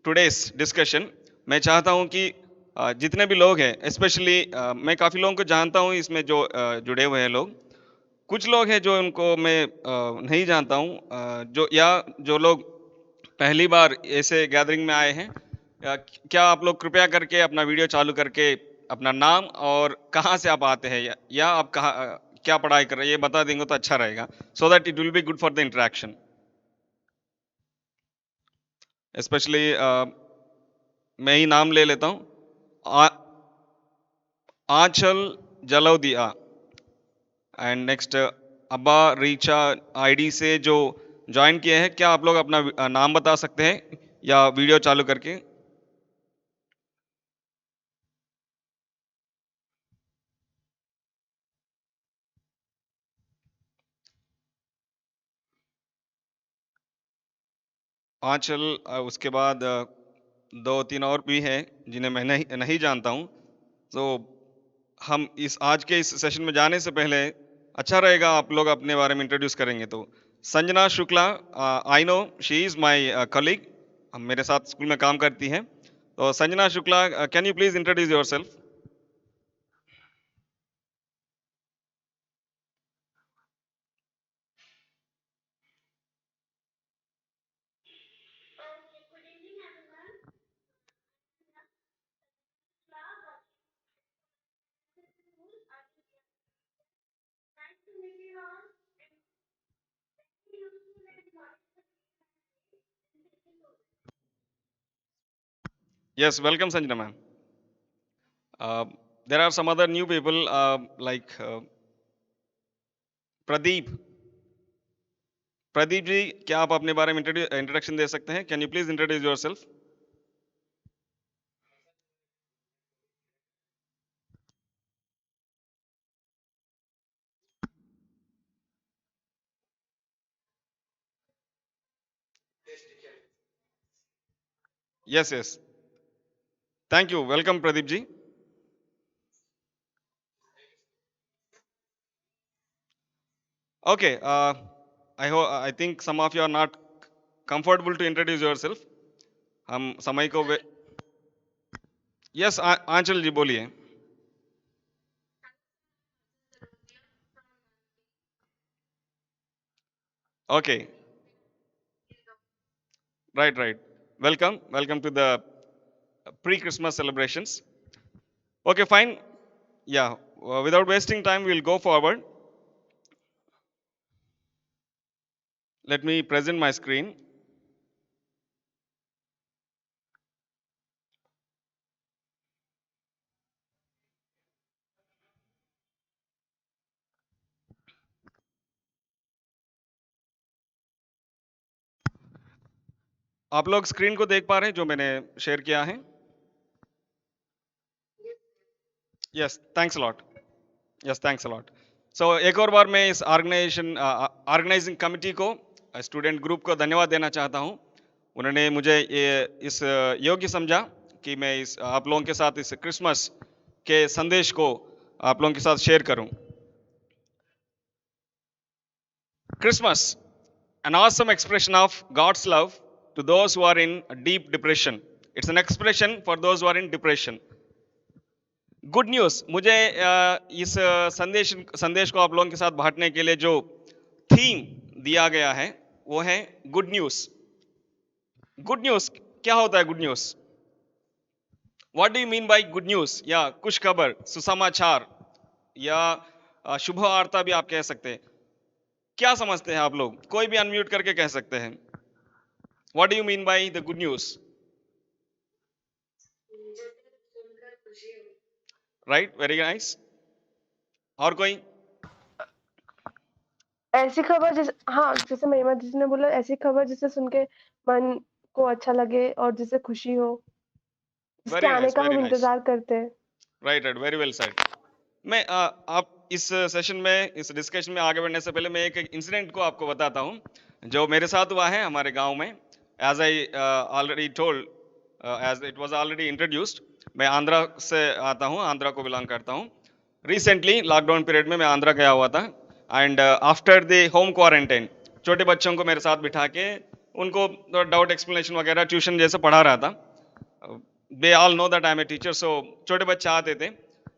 Today's discussion मैं चाहता हूं कि जितने भी लोग हैं स्पेशली मैं काफ़ी लोगों को जानता हूं इसमें जो जुड़े हुए हैं लोग। कुछ लोग हैं जो उनको मैं नहीं जानता हूं, जो लोग पहली बार ऐसे गैदरिंग में आए हैं। क्या आप लोग कृपया करके अपना वीडियो चालू करके अपना नाम और कहाँ से आप आते हैं या आप क्या पढ़ाई कर रहे हैं ये बता देंगे तो अच्छा रहेगा, so that it will be good for the interaction. Specially मैं ही नाम ले लेता हूँ। आंचल जलौदिया एंड नेक्स्ट अब्बा रीचा आईडी से जो ज्वाइन किए हैं। क्या आप लोग अपना नाम बता सकते हैं या वीडियो चालू करके? आंचल, उसके बाद दो तीन और भी हैं जिन्हें मैं नहीं नहीं जानता हूँ। तो हम इस आज के इस सेशन में जाने से पहले अच्छा रहेगा आप लोग अपने बारे में इंट्रोड्यूस करेंगे तो। Sanjana Shukla, I know she is my colleague, मेरे साथ स्कूल में काम करती हैं। तो Sanjana Shukla, can you please introduce yourself? Yes, welcome Sanjana ma'am. Uh, there are some other new people like Pradeep. Pradeep ji, क्या आप अपने बारे में इंट्रोडक्शन दे सकते हैं? Can you please introduce yourself? Yes yes, thank you, welcome Pradeep ji. Okay, I think some of you are not comfortable to introduce yourself. हम समय को यस, आंचल जी बोलिए। Okay, right right, welcome welcome to the pre Christmas celebrations. Okay fine, या without wasting time we will go forward. Let me present my screen. आप लोग screen को देख पा रहे हैं जो मैंने शेयर किया है? Yes, thanks lot. Yes, thanks lot. So एक और बार मैं इस ऑर्गेनाइजिंग कमिटी को, स्टूडेंट ग्रुप को धन्यवाद देना चाहता हूं। उन्होंने मुझे ये इस योग्य समझा कि मैं इस आप लोगों के साथ इस क्रिसमस के संदेश को आप लोगों के साथ शेयर करूं। Christmas, an awesome expression of God's love to those who are in a deep depression. It's an expression for those who are in depression. Good news, मुझे इस संदेश को आप लोगों के साथ बांटने के लिए जो थीम दिया गया है वो है गुड न्यूज़। गुड न्यूज़ क्या होता है? Good news, what do you mean by good news? या खुश खबर, सुसमाचार, या शुभ वार्ता भी आप कह सकते हैं। क्या समझते हैं आप लोग? कोई भी अनम्यूट करके कह सकते हैं। What do you mean by the good news? Right, very nice. और कोई? ऐसी खबर जैसे, हाँ, जैसे महिमा जी ने बोला, ऐसी खबर जिसे सुन के मन को अच्छा लगे और जिससे खुशी हो, जिसके वेरी आने नाइस, का वेरी हम नाइस। इंतजार करते हैं। Right right, very well said. मैं आप इस सेशन में, इस डिस्कशन में आगे बढ़ने से पहले मैं एक इंसिडेंट को आपको बताता हूं जो मेरे साथ हुआ है हमारे गांव में। As I already told, as it was already introduced, मैं आंध्रा से आता हूं, आंध्रा को बिलोंग करता हूं। रिसेंटली लॉकडाउन पीरियड में मैं आंध्रा गया हुआ था and after the home quarantine छोटे बच्चों को मेरे साथ बिठा के उनको डाउट एक्सप्लेनेशन वगैरह ट्यूशन जैसे पढ़ा रहा था. They all know that I am a teacher, so छोटे बच्चे आते थे,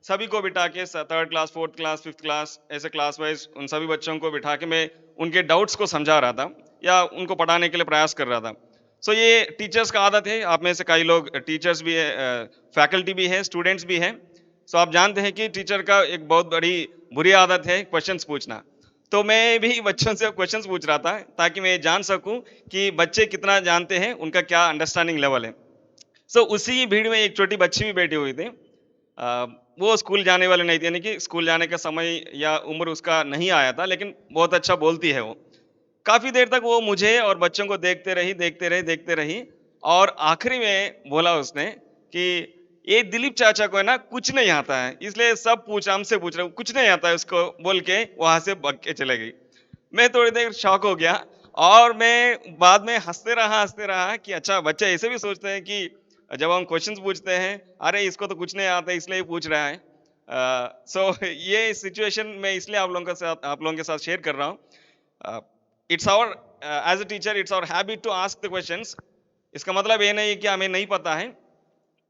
सभी को बिठा के 3rd class 4th class 5th class ऐसे क्लास वाइज उन सभी बच्चों को बिठा के मैं उनके डाउट्स को समझा रहा था या उनको पढ़ाने के लिए प्रयास कर रहा था. सो ये टीचर्स का आदत है. आप में से कई लोग टीचर्स भी है, फैकल्टी भी है, स्टूडेंट्स भी हैं. सो आप जानते हैं कि टीचर का एक बहुत बड़ी बुरी आदत है क्वेश्चंस पूछना. तो मैं भी बच्चों से क्वेश्चंस पूछ रहा था ताकि मैं जान सकूं कि बच्चे कितना जानते हैं, उनका क्या अंडरस्टैंडिंग लेवल है. सो उसी भीड़ में एक छोटी बच्ची भी बैठी हुई थी. अ, वो स्कूल जाने वाली नहीं थी, यानी कि स्कूल जाने का समय या उम्र उसका नहीं आया था, लेकिन बहुत अच्छा बोलती है वो. काफ़ी देर तक वो मुझे और बच्चों को देखते रही और आखिरी में बोला उसने कि ये दिलीप चाचा को है ना कुछ नहीं आता है, इसलिए सब हमसे पूछ रहे हो, कुछ नहीं आता है उसको, बोल के वहाँ से भाग के चले गई. मैं थोड़ी देर शॉक हो गया और मैं बाद में हँसते रहा कि अच्छा बच्चे ऐसे भी सोचते हैं कि जब हम क्वेश्चंस पूछते हैं, अरे इसको तो कुछ नहीं आता इसलिए पूछ रहा है. सो ये सिचुएशन मैं इसलिए आप लोगों के साथ शेयर कर रहा हूँ. It's our as a teacher it's our habit to ask the questions. इसका मतलब ये नहीं है कि हमें नहीं पता है.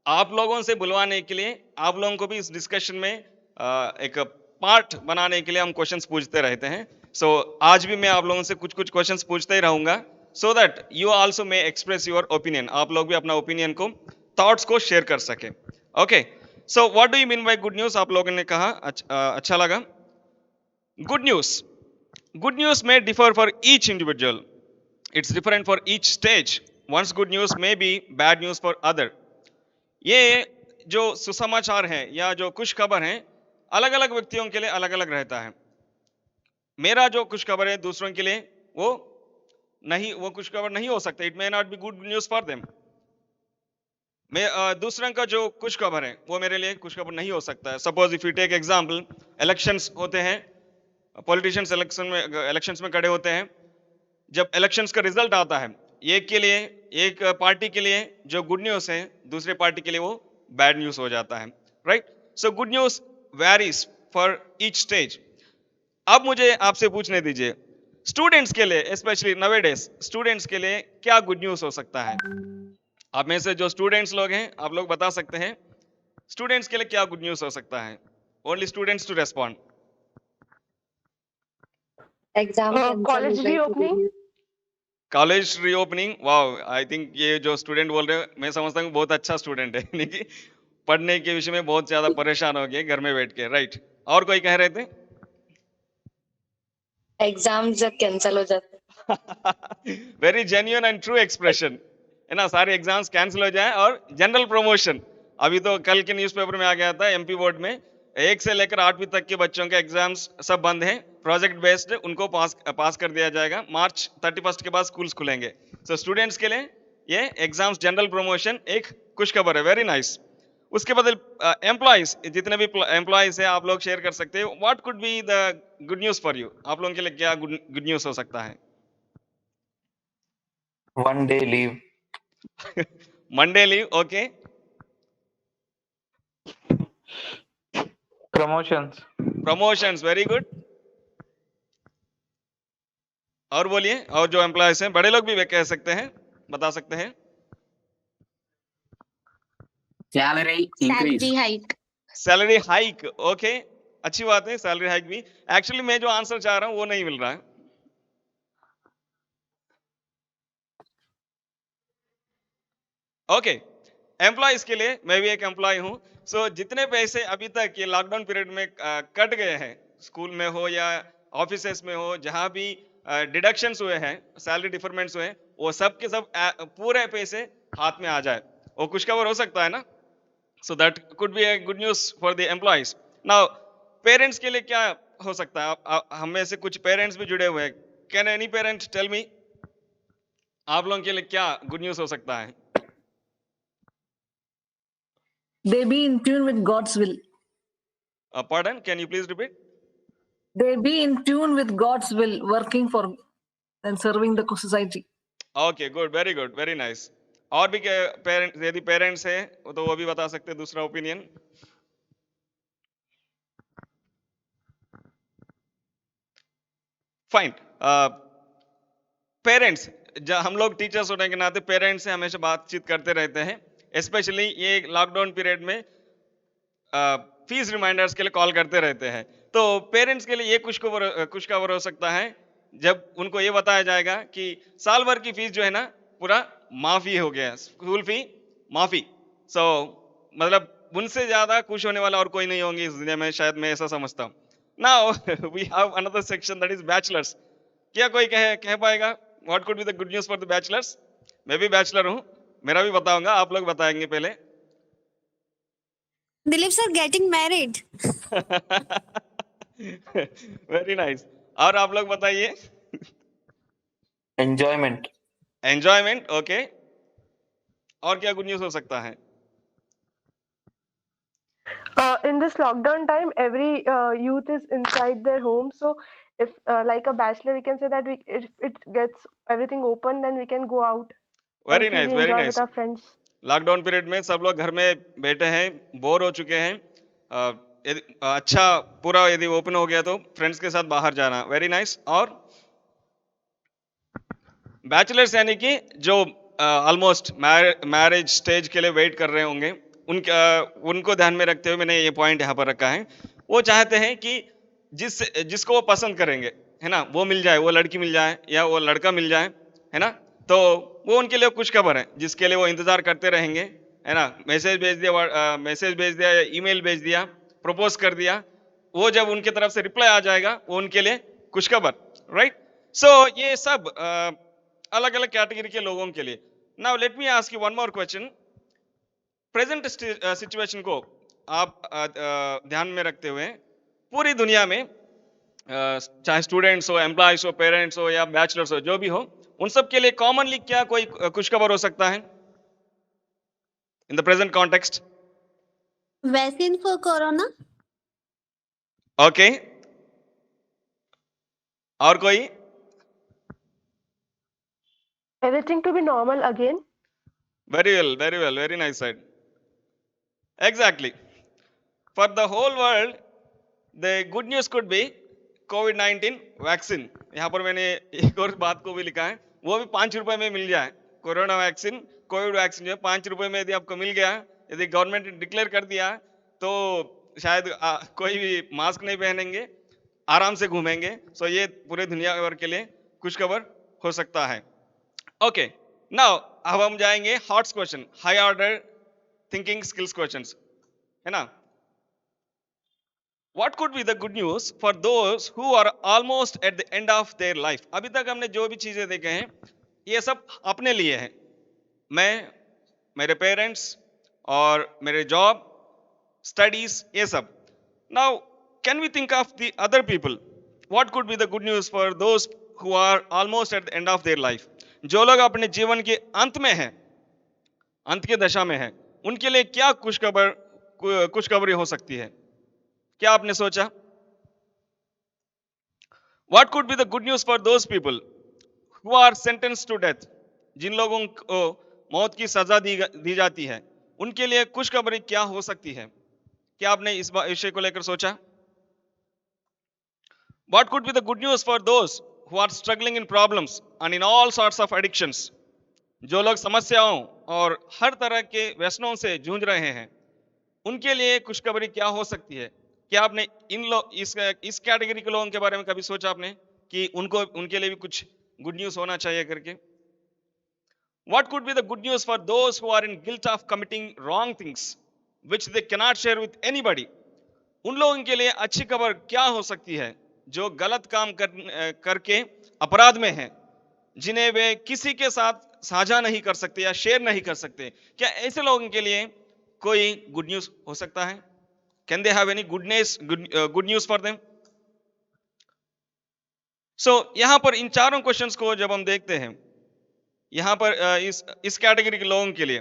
आप लोगों से बुलवाने के लिए, आप लोगों को भी इस डिस्कशन में एक पार्ट बनाने के लिए हम क्वेश्चंस पूछते रहते हैं. सो आज भी मैं आप लोगों से कुछ कुछ क्वेश्चंस पूछते ही रहूंगा so that you also may express your opinion. आप लोग भी अपना ओपिनियन को, थॉट्स को शेयर कर सके. Okay, so what do you mean by good news? आप लोगों ने कहा अच्छा लगा. Good news, good news may differ for each individual. It's different for each stage. One's good news may be bad news for other. ये जो सुसमाचार है या जो खुश खबर है, अलग अलग व्यक्तियों के लिए अलग अलग रहता है. मेरा जो खुश खबर है दूसरों के लिए वो वो खुश खबर नहीं हो सकता. It may not be good news for them. दूसरों का जो खुश खबर है वो मेरे लिए खुश खबर नहीं हो सकता है. Suppose if you take example, elections होते हैं, पॉलिटिशियंस इलेक्शंस में खड़े होते हैं. जब इलेक्शंस का रिजल्ट आता है, एक के लिए, एक पार्टी के लिए जो गुड न्यूज है, दूसरे पार्टी के लिए वो बैड न्यूज हो जाता है. Right? So good news varies for each stage. अब मुझे आपसे पूछने दीजिए, स्टूडेंट्स के लिए, स्पेशली नवेडेज स्टूडेंट्स के लिए क्या गुड न्यूज हो सकता है? आप में से जो स्टूडेंट्स लोग हैं, आप लोग बता सकते हैं स्टूडेंट्स के लिए क्या गुड न्यूज हो सकता है. Only students to respond. Exam cancel हो कॉलेज जाए तो reopening. good news। College reopening, wow. I think ये जो स्टूडेंट बोल रहे हो, मैं समझता हूँ बहुत अच्छा स्टूडेंट है. यानी कि पढ़ने के विषय में बहुत ज्यादा परेशान हो गए घर में बैठ के. राइट? और कोई कह रहे थे? एग्जाम जब कैंसिल हो जाते। Very genuine and true expression है ना. सारे एग्जाम्स कैंसिल हो जाए और जनरल प्रमोशन. अभी तो कल के न्यूज़पेपर में आ गया था, एमपी बोर्ड में 1 से लेकर 8वीं तक के बच्चों के एग्जाम्स सब बंद हैं, प्रोजेक्ट बेस्ड, उनको पास कर दिया जाएगा. मार्च 31 के बाद स्कूल्स खुलेंगे. सो स्टूडेंट्स के लिए ये एग्जाम्स जनरल प्रमोशन एक खुशखबर है. Very nice. उसके बदल एम्प्लॉइज, जितने भी एम्प्लॉइज है आप लोग शेयर कर सकते हो. What could be the good news for you? आप लोगों के लिए क्या गुड न्यूज हो सकता है? 1 day leave. Monday leave. Okay. Promotions. Promotions, very good. और बोलिए, और जो एम्प्लॉयज हैं, बड़े लोग भी वे कह सकते हैं, बता सकते हैं. Salary increase. Salary hike. Salary hike. Okay, अच्छी बात है, सैलरी हाइक भी. एक्चुअली मैं जो आंसर चाह रहा हूं वो नहीं मिल रहा है. ओके, एम्प्लॉयज के लिए, मैं भी एक एम्प्लॉय हूं. सो जितने पैसे अभी तक ये लॉकडाउन पीरियड में कट गए हैं, स्कूल में हो या ऑफिसेस में हो, जहां भी डिडक्शंस हुए हैं, सैलरी डिफरमेंट्स हुए हैं, वो सब के सब पूरे पैसे हाथ में आ जाए, वो खुशखबर हो सकता है ना. So that could be a good news for the employees. Now parents के लिए क्या हो सकता है? हम में से कुछ पेरेंट्स भी जुड़े हुए हैं. Can any parent tell me, आप लोगों के लिए क्या गुड न्यूज हो सकता है? They be in tune with God's will. Pardon, can you please repeat? They be in tune with God's will, working for and serving the society. Okay, good, very good, very nice. और भी parents, यदि parents है तो वो भी बता सकते हैं दूसरा ओपिनियन. फाइन। पेरेंट्स, हम लोग टीचर्स होने के नाते पेरेंट्स से हमेशा बातचीत करते रहते हैं, स्पेशली ये लॉकडाउन पीरियड में फीस रिमाइंडर्स के लिए कॉल करते रहते हैं। तो पेरेंट्स के लिए ये खुशखबर हो सकता है जब उनको ये बताया जाएगा कि साल भर की फीस जो है ना पूरा माफी हो गया, स्कूल फी माफी। सो मतलब उनसे ज्यादा खुश होने वाला और कोई नहीं होंगे इस दुनिया में, शायद मैं ऐसा समझता हूँ। Now we have another section that is bachelors. क्या कोई कह पाएगा what could be the good news for the bachelors? मैं भी बैचलर हूँ, मेरा भी बताऊंगा, आप लोग बताएंगे पहले। Dilip sir getting married. Very nice. और आप लोग बताइए। Enjoyment. Enjoyment, okay. और क्या गुड न्यूज हो सकता है? In this lockdown time, every youth is inside their home. So, if like a bachelor, we can say that if it gets everything open, then we can go out very and nice, freely very enjoy nice. with our friends. Lockdown period में सब लोग घर में बैठे हैं, bore हो चुके हैं। अच्छा पूरा यदि ओपन हो गया तो फ्रेंड्स के साथ बाहर जाना, वेरी नाइस। और बैचलर्स यानी कि जो ऑलमोस्ट मैरिज स्टेज के लिए वेट कर रहे होंगे, उनको ध्यान में रखते हुए मैंने ये पॉइंट यहाँ पर रखा है। वो चाहते हैं कि जिसको वो पसंद करेंगे, है ना, वो मिल जाए, वो लड़की मिल जाए या वो लड़का मिल जाए, है ना। तो वो उनके लिए कुछ खबर है जिसके लिए वो इंतजार करते रहेंगे, है ना। मैसेज भेज दिया या ईमेल भेज दिया, प्रपोज कर दिया, वो जब उनके तरफ से रिप्लाई आ जाएगा वो उनके लिए खुश खबर, राइट। सो ये सब अलग अलग कैटेगरी के लोगों के लिए। Now let me ask you one more question. Present situation को आप ध्यान में रखते हुए पूरी दुनिया में चाहे स्टूडेंट्स हो, एम्प्लॉयज हो, पेरेंट्स हो या बैचलर्स हो, जो भी हो, उन सब के लिए कॉमनली क्या कोई खुशखबर हो सकता है in the present context? Vaccine for corona. Okay, और कोई? Everything to be normal again. Very well, very nice said. Exactly. For the whole world, the good news could be COVID-19 vaccine. यहाँ पर मैंने एक और बात को भी लिखा है, वो भी 5 रुपए में मिल जाए। कोरोना वैक्सीन, कोविड वैक्सीन जो है 5 रुपए में यदि आपको मिल गया, यदि गवर्नमेंट ने डिक्लेयर कर दिया, तो शायद कोई भी मास्क नहीं पहनेंगे, आराम से घूमेंगे। सो ये पूरे दुनिया भर के लिए खुशखबर हो सकता है। ओके, नाउ अब हम जाएंगे hots question, high order thinking skills questions, है ना। What could be the good news for those who are almost at the end of their life? अभी तक हमने जो भी चीजें देखे हैं ये सब अपने लिए हैं, मैं, मेरे पेरेंट्स और मेरे जॉब, स्टडीज, ये सब। Now can we think of the other people? What could be the good news for those who are almost at the end of their life? जो लोग अपने जीवन के अंत में हैं, अंत के दशा में हैं, उनके लिए क्या खुशखबरी हो सकती है? क्या आपने सोचा? What could be the good news for those people who are sentenced to death? जिन लोगों को मौत की सजा दी जाती है, उनके लिए खुशखबरी क्या हो सकती है? क्या आपने इस विषय को लेकर सोचा? What could be the good news for those who are struggling in problems and in all sorts of addictions? जो लोग समस्याओं और हर तरह के व्यसनों से जूझ रहे हैं, उनके लिए खुशखबरी क्या हो सकती है? क्या आपने इस कैटेगरी के लोगों के बारे में कभी सोचा आपने कि उनके लिए भी कुछ गुड न्यूज होना चाहिए करके? What could be the good news for those who are in guilt of committing wrong things which they cannot share with anybody? उन लोगों के लिए अच्छी खबर क्या हो सकती है जो गलत काम करके अपराध में हैं, जिन्हें वे किसी के साथ साझा नहीं कर सकते या शेयर नहीं कर सकते? क्या ऐसे लोगों के लिए कोई गुड न्यूज हो सकता है? Can they have any good news for them? So यहाँ पर इन चारों क्वेश्चंस को जब हम देखते हैं, यहाँ पर इस कैटेगरी के लोगों के लिए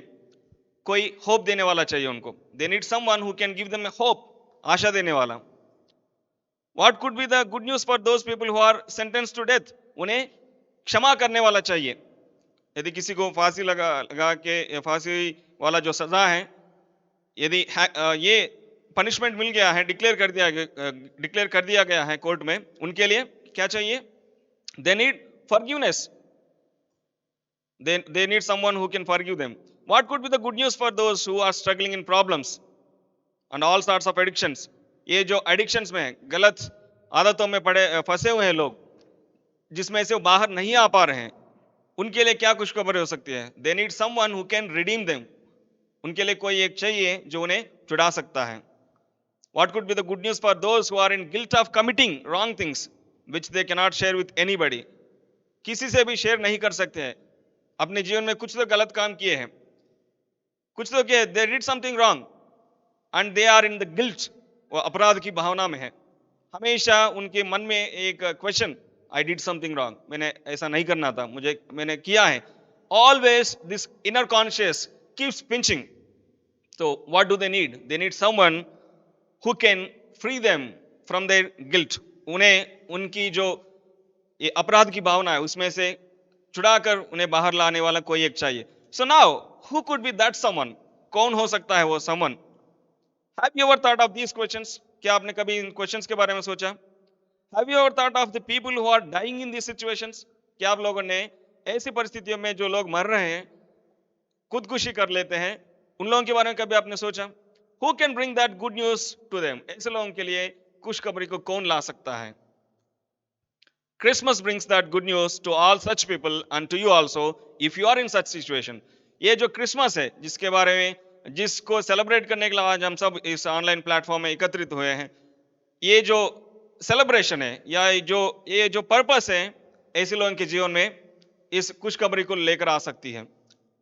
कोई होप देने वाला चाहिए उनको। They need someone who can give them a hope, आशा देने वाला। What could be the good news for those people who are sentenced to death? उन्हें क्षमा करने वाला चाहिए। यदि किसी को फांसी लगा के फांसी वाला जो सजा है, यदि ये पनिशमेंट मिल गया है, डिक्लेयर कर दिया गया है कोर्ट में, उनके लिए क्या चाहिए? They need forgiveness. They need someone who can forgive them. What could be the good news for those who are struggling in problems and all sorts of addictions? ये जो addictions में हैं, गलत आदतों में पड़े फंसे हुए हैं लोग, जिसमें से वो बाहर नहीं आ पा रहे हैं, उनके लिए क्या खुशखबरी हो सकती है? They need someone who can redeem them. उनके लिए कोई एक चाहिए जो उन्हें छुड़ा सकता है. What could be the good news for those who are in guilt of committing wrong things which they cannot share with anybody? किसी से भी शेयर नहीं कर सकते हैं. अपने जीवन में कुछ तो गलत काम किए हैं, कुछ तो किए, they did something wrong and they are in the guilt, वो अपराध की भावना में है. हमेशा उनके मन में एक question, I did something wrong, मैंने ऐसा नहीं करना था, मैंने किया है. Always this inner conscious keeps pinching. So what do they need? They need someone who can free them from their guilt. उन्हें उनकी जो ये अपराध की भावना है उसमें से छुड़ाकर उन्हें बाहर लाने वाला कोई एक चाहिए. So now who could be that someone? कौन हो सकता है वो someone? Have you ever thought of these questions? क्या आपने कभी इन questions के बारे में सोचा? Have you ever thought of the people who are dying in these situations? क्या आप लोगों ने ऐसी परिस्थितियों में जो लोग मर रहे हैं, खुदकुशी कर लेते हैं, उन लोगों के बारे में कभी आपने सोचा? Who can bring that good news to them? ऐसे लोगों के लिए खुशखबरी को कौन ला सकता है? Christmas brings that good news to all such people and to you also if you are in such situation. ये जो क्रिसमस है जिसके बारे में जिसको सेलिब्रेट करने के लिए आज हम सब इस ऑनलाइन प्लेटफॉर्म में एकत्रित हुए हैं, ये जो सेलिब्रेशन है या ये जो पर्पस है ऐसे लोगों के जीवन में इस खुशखबरी को लेकर आ सकती है.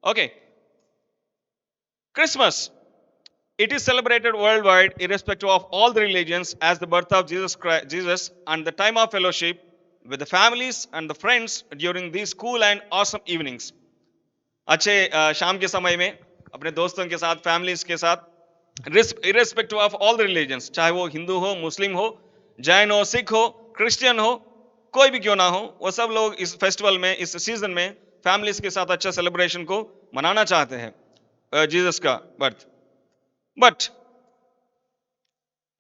Okay, Christmas, it is celebrated worldwide irrespective of all the religions as the birth of Jesus and the time of fellowship with the families and the friends during these cool and awesome evenings. अच्छे शाम के समय में अपने दोस्तों के साथ, families के साथ, irrespective of all the religions, चाहे वो हिंदू हो, मुस्लिम हो, जैन हो, सिख हो, क्रिश्चियन हो, कोई भी क्यों ना हो, वो सब लोग इस फेस्टिवल में, इस सीजन में फैमिलीज के साथ अच्छा सेलिब्रेशन को मनाना चाहते हैं जीसस का बर्थ. बट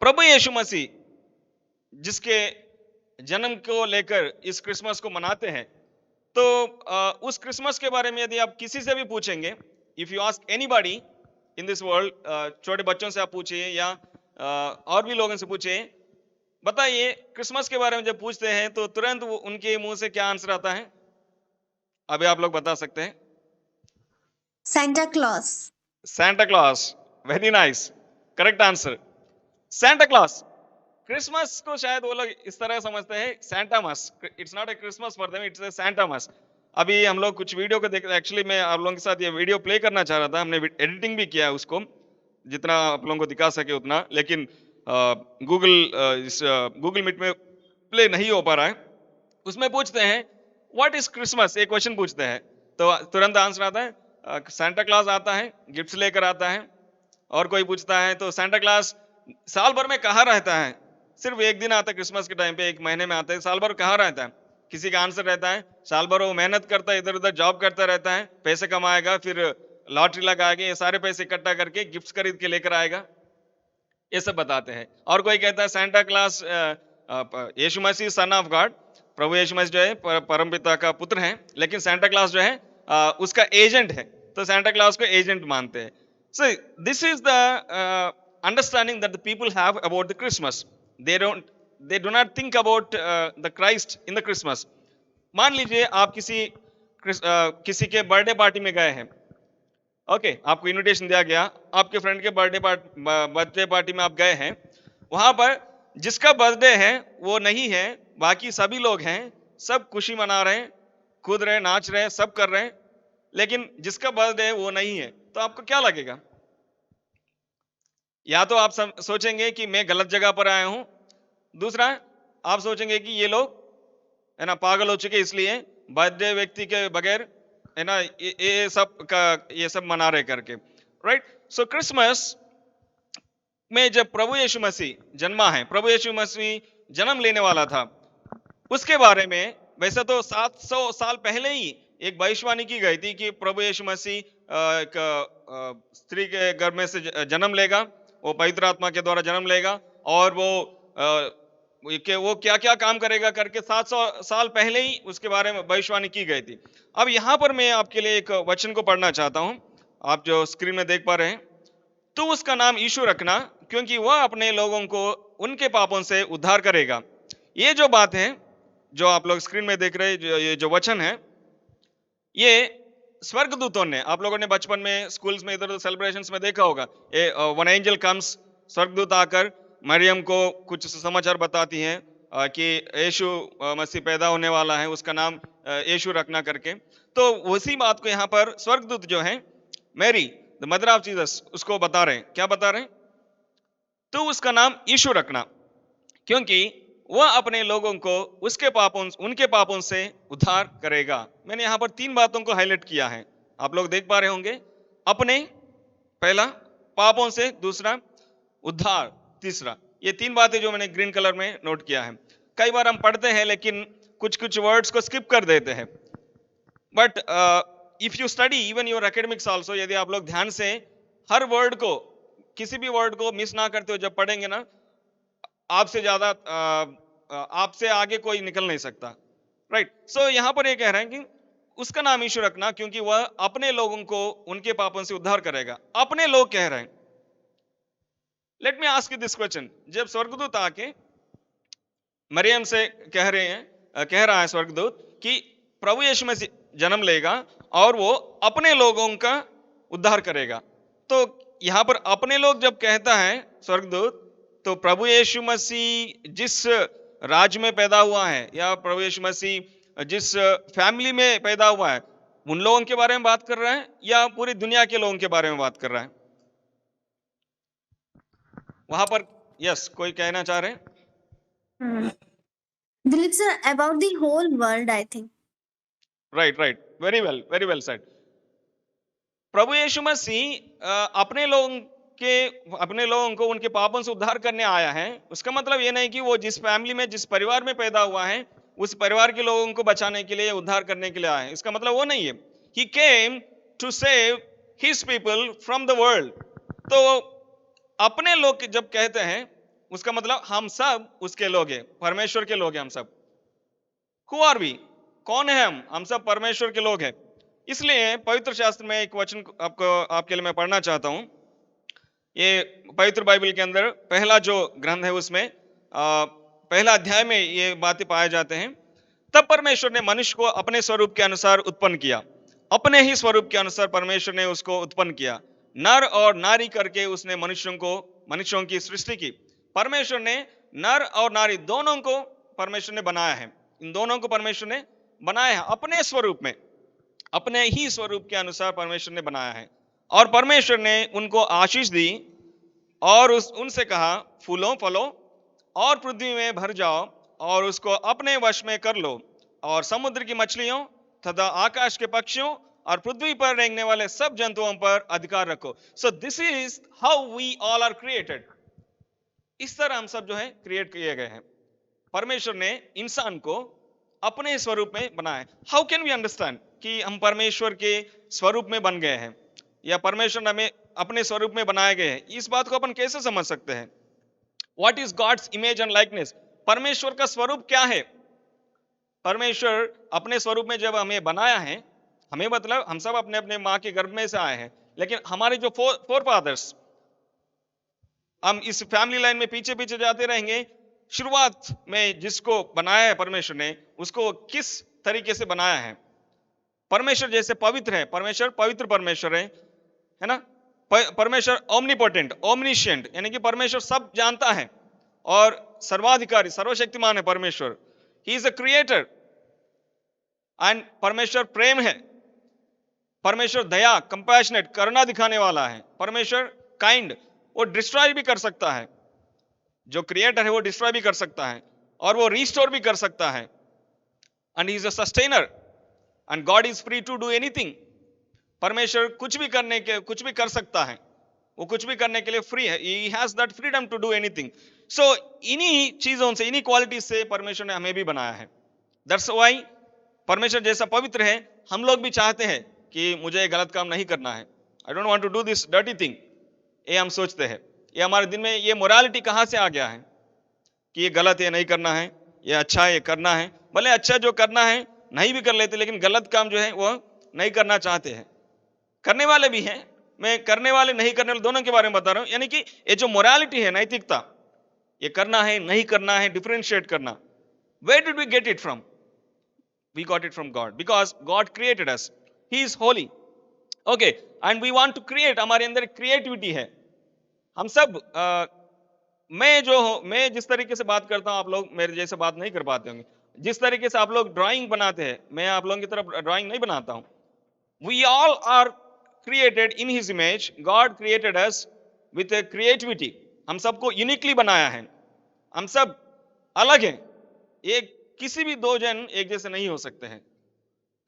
प्रभु यीशु मसीह जिसके जन्म को लेकर इस क्रिसमस को मनाते हैं, तो उस क्रिसमस के बारे में यदि आप किसी से भी पूछेंगे, if you ask anybody in this world, छोटे बच्चों से आप पूछिए या और भी लोगों से पूछिए, बताइए क्रिसमस के बारे में जब पूछते हैं तो तुरंत उनके मुंह से क्या आंसर आता है? अभी आप लोग बता सकते हैं. Santa Claus. Santa Claus. Very nice. Correct answer. Santa Claus. Christmas को शायद वो लोग इस तरह समझते हैं, Santamas. It's not a Christmas for them, it's a Santamas. अभी हम लोग कुछ वीडियो को देख, एक्चुअली मैं आप लोगों के साथ ये वीडियो प्ले करना चाह रहा था, हमने एडिटिंग भी किया है उसको, जितना आप लोगों को दिखा सके उतना, लेकिन गूगल मीट में प्ले नहीं हो पा रहा है. उसमें पूछते हैं व्हाट इज क्रिसमस, एक क्वेश्चन पूछते हैं तो तुरंत आंसर आता है सेंटा क्लॉज आता है, गिफ्ट्स लेकर आता है. और कोई पूछता है तो सेंटा क्लॉज साल भर में कहाँ रहता है? सिर्फ एक दिन आता है क्रिसमस के टाइम पे, एक महीने में आता है. साल भर कहाँ रहता है? किसी का आंसर रहता है साल भर वो मेहनत करता है, इधर उधर जॉब करता रहता है, पैसे कमाएगा, फिर लॉटरी लगाएगा, ये सारे पैसे इकट्ठा करके गिफ्ट्स खरीद के लेकर आएगा. ये सब बताते हैं. और कोई कहता है Santa Claus Yeshu Masih son of God, प्रभु यीशु मसीह जो है परमपिता का पुत्र है, लेकिन सेंटा क्लॉज जो है उसका एजेंट है, तो सेंटा क्लॉज को एजेंट मानते हैं. So this is the understanding that the people have about the Christmas. They do not think about the Christ in the Christmas. मान लीजिए आप किसी के बर्थडे पार्टी में गए हैं, ओके, आपको इनविटेशन दिया गया, आपके फ्रेंड के बर्थडे पार्टी में आप गए हैं, वहां पर जिसका बर्थडे है वो नहीं है, बाकी सभी लोग हैं, सब खुशी मना रहे हैं, कूद रहे, नाच रहे, सब कर रहे हैं, लेकिन जिसका बर्थडे है वो नहीं है, तो आपको क्या लगेगा? या तो आप सोचेंगे कि मैं गलत जगह पर आया हूं, दूसरा आप सोचेंगे कि ये लोग है ना पागल हो चुके, इसलिए बर्थडे व्यक्ति के बगैर है ना ये सब मना रहे करके, राइट. सो क्रिसमस में जब प्रभु यीशु मसीह जन्मा है, प्रभु यीशु मसीह जन्म लेने वाला था, उसके बारे में वैसे तो 700 साल पहले ही एक भविष्यवाणी की गई थी कि प्रभु यीशु मसीह एक स्त्री के गर्भ में से जन्म लेगा, वो पवित्र आत्मा के द्वारा जन्म लेगा और वो कि वो क्या क्या काम करेगा करके 700 साल पहले ही उसके बारे में भविष्यवाणी की गई थी। अब यहाँ पर मैं आपके लिए एक वचन को पढ़ना चाहता हूँ, आप जो स्क्रीन में देख पा रहे हैं। तो उसका नाम यीशु रखना, क्योंकि वह अपने लोगों को उनके पापों से उद्धार करेगा। ये जो बात है, जो आप लोग स्क्रीन में देख रहे हैं, ये जो वचन है, ये स्वर्गदूतों ने, आप लोगों ने बचपन में स्कूल्स में इधर उधर सेलिब्रेशंस में देखा होगा, वन एंजल कम्स, स्वर्गदूत आकर मरियम को कुछ समाचार बताती हैं कि यीशु मसीह पैदा होने वाला है, उसका नाम यीशु रखना करके। तो उसी बात को यहाँ पर स्वर्गदूत जो है, Mary the mother of Jesus, उसको बता रहे हैं। क्या बता रहे हैं? तो उसका नाम यीशु रखना, क्योंकि वह अपने लोगों को उनके पापों से उद्धार करेगा। मैंने यहाँ पर 3 बातों को हाईलाइट किया है, आप लोग देख पा रहे होंगे। अपने, पहला, पापों से, दूसरा उद्धार, तीसरा। ये 3 बातें जो मैंने ग्रीन कलर में नोट किया है। कई बार हम पढ़ते हैं लेकिन कुछ कुछ वर्ड्स को स्किप कर देते हैं। But if you study even your academics also, यदि आप लोग ध्यान से हर वर्ड को, किसी भी वर्ड को मिस ना करते हो जब पढ़ेंगे ना, आपसे ज्यादा आपसे आगे कोई निकल नहीं सकता, राइट। सो यहाँ पर ये कह रहे हैं कि उसका नाम यीशु रखना, क्योंकि वह अपने लोगों को उनके पापों से उद्धार करेगा। अपने लोग कह रहे हैं। Let me ask you this question. जब स्वर्गदूत आके मरियम से कह रहा है स्वर्गदूत कि प्रभु यीशु मसीह जन्म लेगा और वो अपने लोगों का उद्धार करेगा, तो यहाँ पर अपने लोग जब कहता है स्वर्गदूत, तो प्रभु यीशु मसीह जिस राज्य में पैदा हुआ है, या प्रभु यीशु मसीह जिस फैमिली में पैदा हुआ है, उन लोगों के बारे में बात कर रहा है या पूरी दुनिया के लोगों के बारे में बात कर रहा है? वहां पर यस, कोई कहना चाह रहे हैं? Dilip sir, about the whole world, I think. Right, very well said. प्रभु यीशु मसीह अपने लोगों को उनके पापों से उद्धार करने आया है। उसका मतलब ये नहीं कि वो जिस फैमिली में, जिस परिवार में पैदा हुआ है, उस परिवार के लोगों को बचाने के लिए, उद्धार करने के लिए आया है। इसका मतलब वो नहीं है। He came to save his people from the world। तो अपने लोग जब कहते हैं, उसका मतलब हम सब उसके लोग हैं, परमेश्वर के लोग हैं हम सब। Who are we? कौन है हम सब परमेश्वर के लोग हैं। इसलिए पवित्र शास्त्र में एक वचन आपके लिए मैं पढ़ना चाहता हूं। ये पवित्र बाइबल के अंदर पहला जो ग्रंथ है, उसमें पहला अध्याय में ये बातें पाए जाते हैं। तब परमेश्वर ने मनुष्य को अपने स्वरूप के अनुसार उत्पन्न किया, अपने ही स्वरूप के अनुसार परमेश्वर ने उसको उत्पन्न किया, नर और नारी करके उसने मनुष्यों की सृष्टि की। परमेश्वर ने नर और नारी दोनों को परमेश्वर ने बनाया है। इन दोनों को परमेश्वर ने बनाया है अपने स्वरूप में, अपने ही स्वरूप के अनुसार परमेश्वर ने बनाया है। और परमेश्वर ने उनको आशीष दी और उनसे कहा, फूलो फलो और पृथ्वी में भर जाओ और उसको अपने वश में कर लो, और समुद्र की मछलियों तथा आकाश के पक्षियों और पृथ्वी पर रेंगने वाले सब जंतुओं पर अधिकार रखो। So this is how we all are created. इस तरह हम सब जो है क्रिएट किए गए हैं। परमेश्वर ने इंसान को अपने स्वरूप में बनाया है। हाउ कैन वी अंडरस्टैंड कि हम परमेश्वर के स्वरूप में बन गए हैं, या परमेश्वर ने हमें अपने स्वरूप में बनाए गए हैं? इस बात को अपन कैसे समझ सकते हैं? What is God's image and likeness? परमेश्वर का स्वरूप क्या है? परमेश्वर अपने स्वरूप में जब हमें बनाया है, हमें मतलब हम सब अपने अपने माँ के गर्भ में से आए हैं, लेकिन हमारे जो फोर फादर्स, हम इस फैमिली लाइन में पीछे पीछे जाते रहेंगे। शुरुआत में जिसको बनाया है परमेश्वर ने, उसको किस तरीके से बनाया है? परमेश्वर जैसे पवित्र है, परमेश्वर पवित्र परमेश्वर है ना। परमेश्वर ओमनीपोटेंट, ओमनिशिएंट, यानी कि परमेश्वर सब जानता है और सर्वाधिकारी, सर्वशक्तिमान है परमेश्वर। ही इज अ क्रिएटर। एंड परमेश्वर प्रेम है, परमेश्वर दया, कंपैशनेट, करुणा दिखाने वाला है। परमेश्वर काइंड, वो डिस्ट्रॉय भी कर सकता है। जो क्रिएटर है वो डिस्ट्रॉय भी कर सकता है और वो रिस्टोर भी कर सकता है। And he is a sustainer and God is free to do anything. परमेश्वर कुछ भी कर सकता है, वो कुछ भी करने के लिए फ्री है। He has that freedom to do anything. So इन्हीं चीजों से, इन्हीं क्वालिटी से परमेश्वर ने हमें भी बनाया है। दैट्स व्हाई परमेश्वर जैसा पवित्र है, हम लोग भी चाहते हैं कि मुझे गलत काम नहीं करना है। I don't want to do this dirty thing. ये हम सोचते हैं। ये हमारे दिन में ये मोरालिटी कहाँ से आ गया है? कि ये गलत है, नहीं करना है, ये अच्छा है, ये करना है। भले अच्छा जो करना है नहीं भी कर लेते, लेकिन गलत काम जो है वो नहीं करना चाहते हैं। करने वाले भी हैं, मैं करने वाले नहीं करने वाले दोनों के बारे में बता रहा हूं। यानी कि ये जो मोरालिटी है, नैतिकता, ये करना है नहीं करना है, डिफरेंशिएट करना, where did we get it from? We got it from God, because God created us, he is holy, okay, and we want to create. हमारे अंदर क्रिएटिविटी है। हम सब मैं जिस तरीके से बात करता हूं, आप लोग मेरे जैसे बात नहीं कर पाते होंगे। जिस तरीके से आप लोग ड्राइंग बनाते हैं, मैं आप लोगों की तरफ ड्राइंग नहीं बनाता हूं। We all are created in his image, God created us with a creativity. हम सबको यूनिकली बनाया है, हम सब अलग हैं। एक किसी भी दो जन एक जैसे नहीं हो सकते हैं।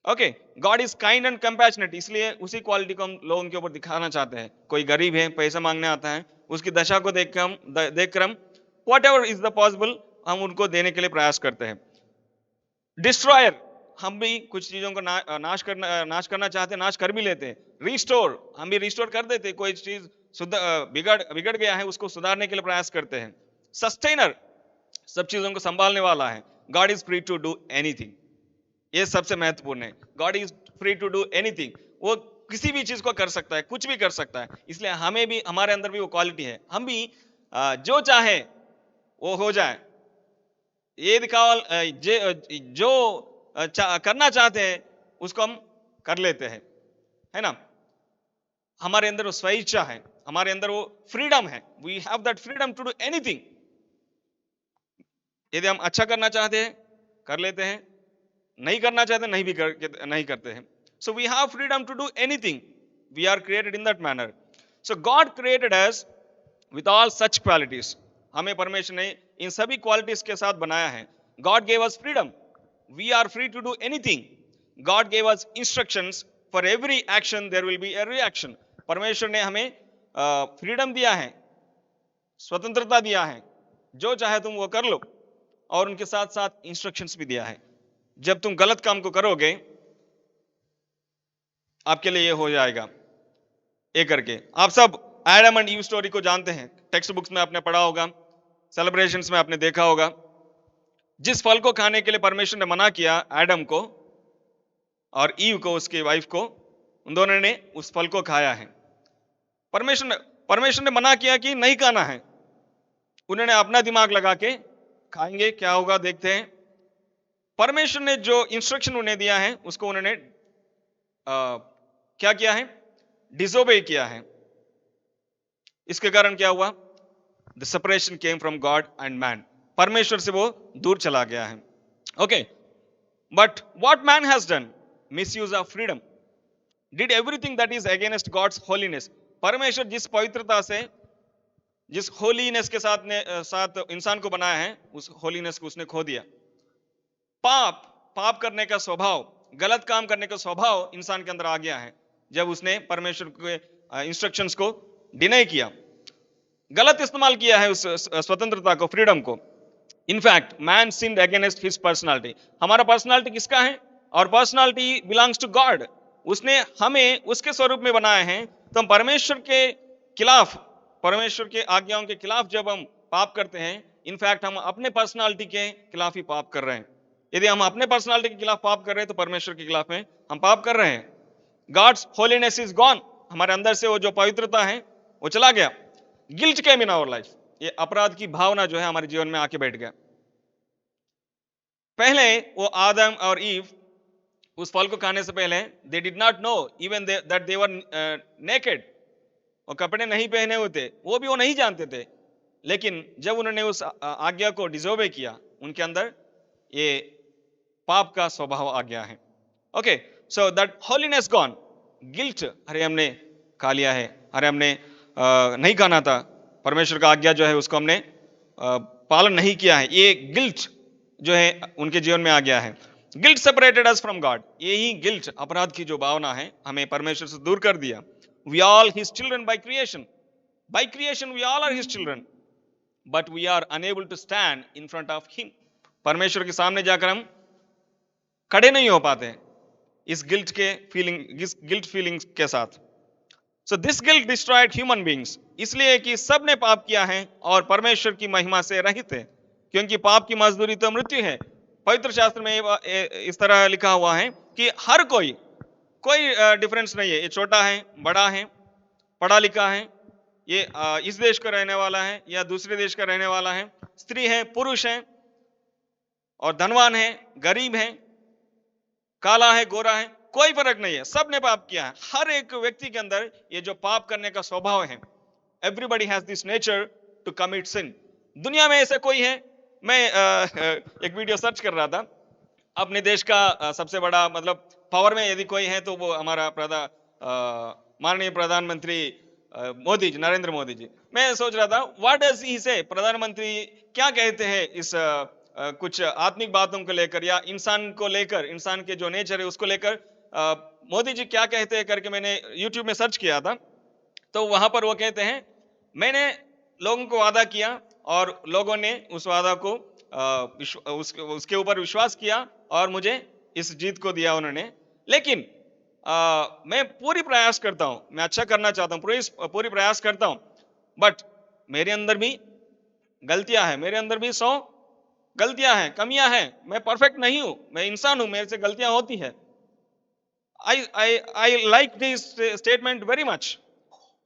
Okay, God is kind and compassionate, इसलिए उसी क्वालिटी को हम लोगों के ऊपर दिखाना चाहते हैं। कोई गरीब है, पैसा मांगने आता है, उसकी दशा को देखकर हम what ever is the possible हम उनको देने के लिए प्रयास करते हैं। डिस्ट्रॉयर, हम भी कुछ चीजों को नाश करना चाहते हैं, नाश कर भी लेते हैं। रिस्टोर, हम भी रिस्टोर कर देते हैं। कोई चीज बिगड़ गया है, उसको सुधारने के लिए प्रयास करते हैं। सस्टेनर, सब चीजों को संभालने वाला है। God is free to do anything, ये सबसे महत्वपूर्ण है। God is free to do anything, वो किसी भी चीज को कर सकता है, कुछ भी कर सकता है। इसलिए हमें भी, हमारे अंदर भी वो क्वालिटी है। हम भी जो चाहे वो हो जाए, ये दिखावा जो करना चाहते हैं उसको हम कर लेते हैं, है ना। हमारे अंदर वो स्वेच्छा है, हमारे अंदर वो फ्रीडम है। We have that freedom to do anything. यदि हम अच्छा करना चाहते हैं कर लेते हैं, नहीं करना चाहते नहीं करते हैं। So we have freedom to do anything, we are created in that manner. So God created us with all such qualities, हमें परमेश्वर ने इन सभी क्वालिटीज के साथ बनाया है। God gave us freedom, we are free to do anything. God gave us instructions, for every action there will be a reaction. परमेश्वर ने हमें फ्रीडम दिया है, स्वतंत्रता दिया है, जो चाहे तुम वो कर लो, और उनके साथ साथ इंस्ट्रक्शंस भी दिया है। जब तुम गलत काम को करोगे, आपके लिए ये हो जाएगा, ये करके। आप सब एडम एंड ईव स्टोरी को जानते हैं, टेक्स्ट बुक्स में आपने पढ़ा होगा, सेलिब्रेशंस में आपने देखा होगा। जिस फल को खाने के लिए परमेश्वर ने मना किया एडम को और ईव को, उसकी वाइफ को, उन दोनों ने उस फल को खाया है। परमेश्वर ने मना किया कि नहीं खाना है। उन्होंने अपना दिमाग लगा के खाएंगे, क्या होगा देखते हैं। परमेश्वर ने जो इंस्ट्रक्शन उन्हें दिया है उसको उन्होंने क्या किया है? डिसोबे किया है। इसके कारण क्या हुआ? The separation came from God and man, परमेश्वर से वो दूर चला गया है। Okay, but what man has done? Misuse of freedom, did everything that is against God's holiness. परमेश्वर जिस पवित्रता से, जिस होलीनेस के साथ इंसान को बनाया है, उस होलीनेस को उसने खो दिया। पाप करने का स्वभाव, गलत काम करने का स्वभाव इंसान के अंदर आ गया है जब उसने परमेश्वर के इंस्ट्रक्शंस को डिनाई किया, गलत इस्तेमाल किया है उस स्वतंत्रता को, फ्रीडम को। In fact man sinned against his personality. हमारा पर्सनालिटी किसका है? और पर्सनालिटी बिलोंग्स टू गॉड। उसने हमें उसके स्वरूप में बनाए हैं। तो हम परमेश्वर के खिलाफ, परमेश्वर के आज्ञाओं के खिलाफ जब हम पाप करते हैं, इनफैक्ट हम अपने पर्सनालिटी के खिलाफ ही पाप कर रहे हैं। यदि हम अपने पर्सनालिटी के खिलाफ पाप कर रहे हैं तो परमेश्वर के खिलाफ में हम पाप कर रहे हैं। गॉड्स होलीनेस इज गॉन, हमारे अंदर से वो जो पवित्रता है वो चला गया। Guilt came in our life, ये अपराध की भावना जो है हमारे जीवन में आके बैठ गया। पहले वो आदम और ईव उस फल को खाने से पहले they did not know even that they were naked, वो कपड़े नहीं पहने हुए थे, वो भी वो नहीं जानते थे। लेकिन जब उन्होंने उस आज्ञा को डिसोबे किया, उनके अंदर ये पाप का स्वभाव आ गया है। Okay, so that holiness gone, guilt, अरे हमने खा लिया है, अरे हमने नहीं खाना था, परमेश्वर का आज्ञा जो है उसको हमने पालन नहीं किया है, ये गिल्ट जो है उनके जीवन में आ गया है। Guilt separated us from God, यही गिल्ट, अपराध की जो भावना है, हमें परमेश्वर से दूर कर दिया। We all his children by creation, we all are his children, but we are unable to stand in front of him. परमेश्वर के सामने जाकर हम खड़े नहीं हो पाते इस गिल्ट फीलिंग के साथ। So this guilt destroyed human beings, इसलिए कि सब ने पाप किया है और परमेश्वर की महिमा से रहित है, क्योंकि पाप की मजदूरी तो मृत्यु है। पवित्र शास्त्र में इस तरह लिखा हुआ है कि हर कोई डिफरेंस नहीं है, ये छोटा है, बड़ा है, पढ़ा लिखा है, ये इस देश का रहने वाला है या दूसरे देश का रहने वाला है, स्त्री है, पुरुष है, और धनवान है, गरीब है, काला है, गोरा है, कोई फर्क नहीं है, सब ने पाप किया है। हर एक व्यक्ति के अंदर ये जो पाप करने का स्वभाव है, everybody has this nature to commit sin. दुनिया में ऐसा कोई है? मैं एक वीडियो सर्च कर रहा था, अपने देश का सबसे बड़ा मतलब पावर में यदि कोई है तो वो हमारा माननीय प्रधानमंत्री मोदी जी, नरेंद्र मोदी जी। मैं सोच रहा था व्हाट डज ही से, प्रधानमंत्री क्या कहते हैं इस कुछ आत्मिक बातों को लेकर या इंसान को लेकर, इंसान के जो नेचर है उसको लेकर मोदी जी क्या कहते हैं करके मैंने यूट्यूब में सर्च किया था। तो वहां पर वो कहते हैं, मैंने लोगों को वादा किया और लोगों ने उस वादा को उसके ऊपर विश्वास किया और मुझे इस जीत को दिया उन्होंने। लेकिन मैं पूरी प्रयास करता हूं, मैं अच्छा करना चाहता हूं, पूरी प्रयास करता हूं, बट मेरे अंदर भी गलतियां हैं, मेरे अंदर भी 100 गलतियां हैं, कमियां हैं, मैं परफेक्ट नहीं हूं, मैं इंसान हूं, मेरे से गलतियां होती है। I like this statement very much.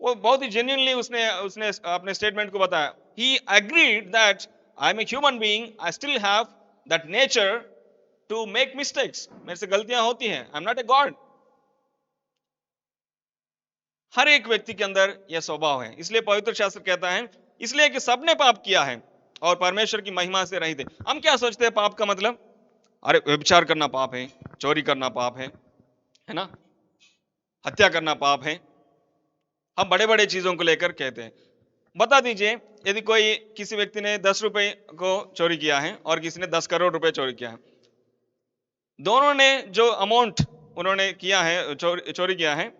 वो बहुत ही जेन्युइनली उसने अपने स्टेटमेंट को बताया। He agreed that I am a human being, I still have that nature to make mistakes, मेरे से गलतियां होती हैं, I am not a god. हर एक व्यक्ति के अंदर यह स्वभाव है, इसलिए पवित्र शास्त्र कहता है, इसलिए कि सबने पाप किया है और परमेश्वर की महिमा से रहित है। हम क्या सोचते हैं पाप का मतलब? अरे व्यभिचार करना पाप है, चोरी करना पाप है ना, हत्या करना पाप है। हम बड़े बड़े चीजों को लेकर कहते हैं। बता दीजिए, यदि कोई किसी व्यक्ति ने 10 रुपए को चोरी किया है और किसी ने 10 करोड़ रुपए चोरी किया है, दोनों ने जो अमाउंट उन्होंने किया है, चोरी किया है,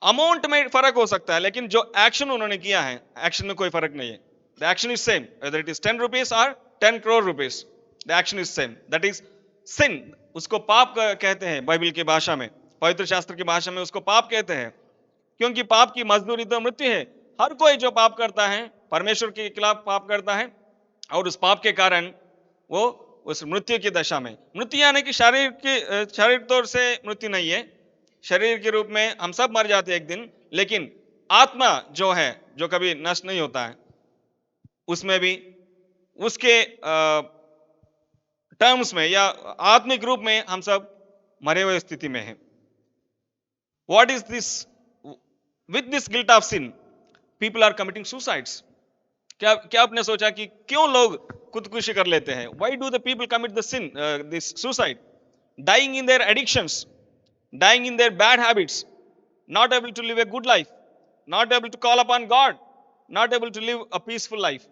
अमाउंट में फर्क हो सकता है, लेकिन जो एक्शन उन्होंने किया है, एक्शन में कोई फर्क नहीं है। The action is same, whether it is 10 rupees और 10 crore rupees, the action is same, that is sin. उसको पाप कहते हैं बाइबल की भाषा में, पवित्र शास्त्र की भाषा में उसको पाप कहते हैं, क्योंकि पाप की मजदूरी तो मृत्यु है। हर कोई जो पाप करता है परमेश्वर के खिलाफ पाप करता है और उस पाप के कारण वो उस मृत्यु की दशा में, मृत्यु यानी कि शारीरिक तौर से मृत्यु नहीं है, शरीर के रूप में हम सब मर जाते हैं एक दिन, लेकिन आत्मा जो है, जो कभी नष्ट नहीं होता है, उसमें भी उसके टर्म्स में या आत्मिक रूप में हम सब मरे हुए स्थिति में हैं। What is this? With this guilt of sin people are committing suicides. क्या आपने सोचा कि क्यों लोग खुदकुशी कर लेते हैं? Why do the people commit the sin, this suicide? Dying in their addictions, dying in their bad habits, not able to live a good life, not able to call upon God, not able to live a peaceful life.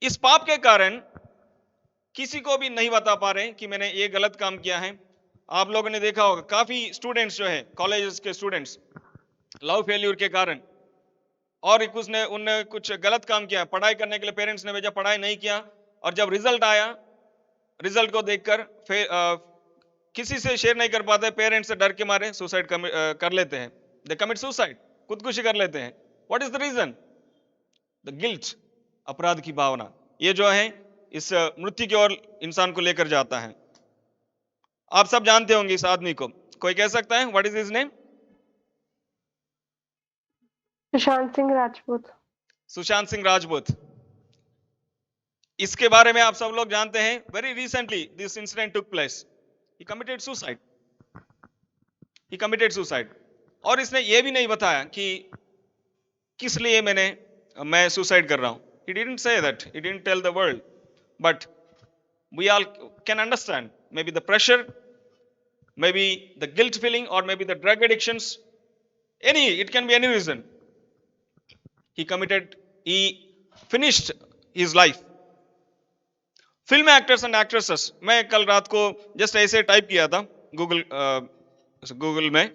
इस पाप के कारण किसी को भी नहीं बता पा रहे कि मैंने ये गलत काम किया है। आप लोगों ने देखा होगा काफी स्टूडेंट्स जो है, कॉलेजेस के स्टूडेंट्स, लव फेल्यूर के कारण और उनने कुछ गलत काम किया, पढ़ाई करने के लिए पेरेंट्स ने भेजा, पढ़ाई नहीं किया, और जब रिजल्ट आया, रिजल्ट को देखकर किसी से शेयर नहीं कर पाते, पेरेंट्स से डर के मारे सुसाइड कर लेते हैं, दे कमिट सुसाइड, खुदकुशी कर लेते हैं। What is the reason? The guilt, अपराध की भावना, ये जो है इस मृत्यु की ओर इंसान को लेकर जाता है। आप सब जानते होंगे इस आदमी को, कोई कह सकता है what is his name? Sushant Singh Rajput. Sushant Singh Rajput. इसके बारे में आप सब लोग जानते हैं, very recently this incident took place, he committed suicide, he committed suicide। और इसने ये भी नहीं बताया कि किस लिए मैं सुसाइड कर रहा हूं। he didn't say that, he didn't tell the world, but we all can understand, maybe the pressure, maybe the guilt feeling, or maybe the drug addictions, it can be any reason. He finished his life। Film actors and actresses, मैं कल रात को just ऐसे type किया था Google में,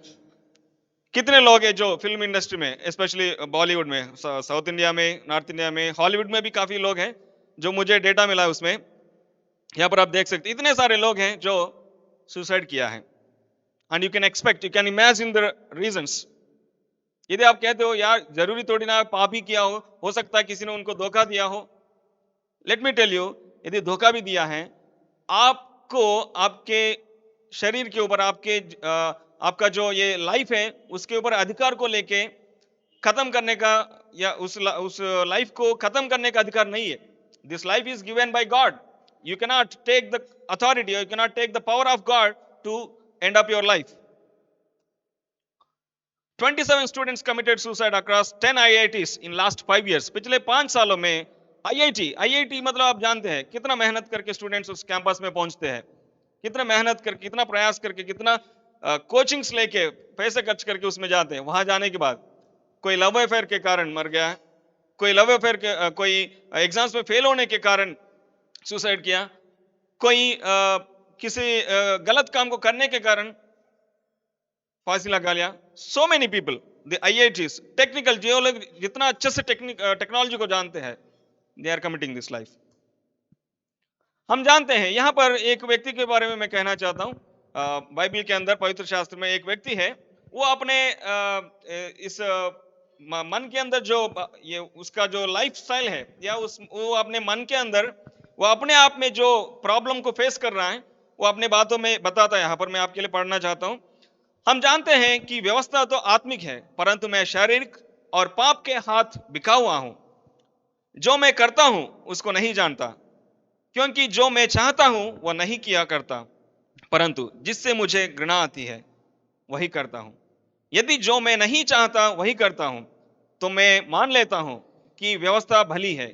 कितने लोग हैं जो फिल्म इंडस्ट्री में, स्पेशली बॉलीवुड में, साउथ इंडिया में, नॉर्थ इंडिया में, हॉलीवुड में भी काफी लोग हैं, जो मुझे डेटा मिला है उसमें, यहाँ पर आप देख सकते, इतने सारे लोग हैं जो सुसाइड किया है। And you can expect, you can imagine the reasons. यदि आप कहते हो यार जरूरी थोड़ी ना पाप ही किया हो सकता है किसी ने उनको धोखा दिया हो, लेट मी टेल यू, यदि धोखा भी दिया है, आपको आपके शरीर के ऊपर, आपका जो ये लाइफ है उसके ऊपर अधिकार को लेके खत्म करने का या उस लाइफ को खत्म करने का अधिकार नहीं है. This life is given by God. You cannot take the authority, you cannot take the power of God to end up your life. 27 students committed suicide across 10 IITs in last 5 years. पिछले 5 सालों में IIT मतलब आप जानते हैं कितना मेहनत करके स्टूडेंट्स उस कैंपस में पहुंचते हैं, कितना मेहनत करके, कितना प्रयास करके, कितना कोचिंग्स लेके, पैसे खर्च करके उसमें जाते हैं. वहां जाने के बाद कोई लव अफेयर के कारण मर गया, कोई एग्जाम्स में फेल होने के कारण सुसाइड किया, कोई किसी गलत काम को करने के कारण फांसी लगा लिया. So many people, the IITs, technical, जो लोग जितना अच्छे से टेक्नोलॉजी को जानते हैं, they are committing this life. हम जानते हैं, यहां पर एक व्यक्ति के बारे में मैं कहना चाहता हूं. बाइबल के अंदर, पवित्र शास्त्र में एक व्यक्ति है, वो अपने इस मन के अंदर जो ये उसका जो लाइफ स्टाइल है, या वो अपने मन के अंदर वो अपने आप में जो प्रॉब्लम को फेस कर रहा है, वो अपने बातों में बताता है. यहां पर मैं आपके लिए पढ़ना चाहता हूं. हम जानते हैं कि व्यवस्था तो आत्मिक है, परंतु मैं शारीरिक और पाप के हाथ बिका हुआ हूं. जो मैं करता हूं उसको नहीं जानता, क्योंकि जो मैं चाहता हूं वह नहीं किया करता, परंतु जिससे मुझे घृणा आती है वही करता हूं. यदि जो मैं नहीं चाहता वही करता हूं, तो मैं मान लेता हूं कि व्यवस्था भली है.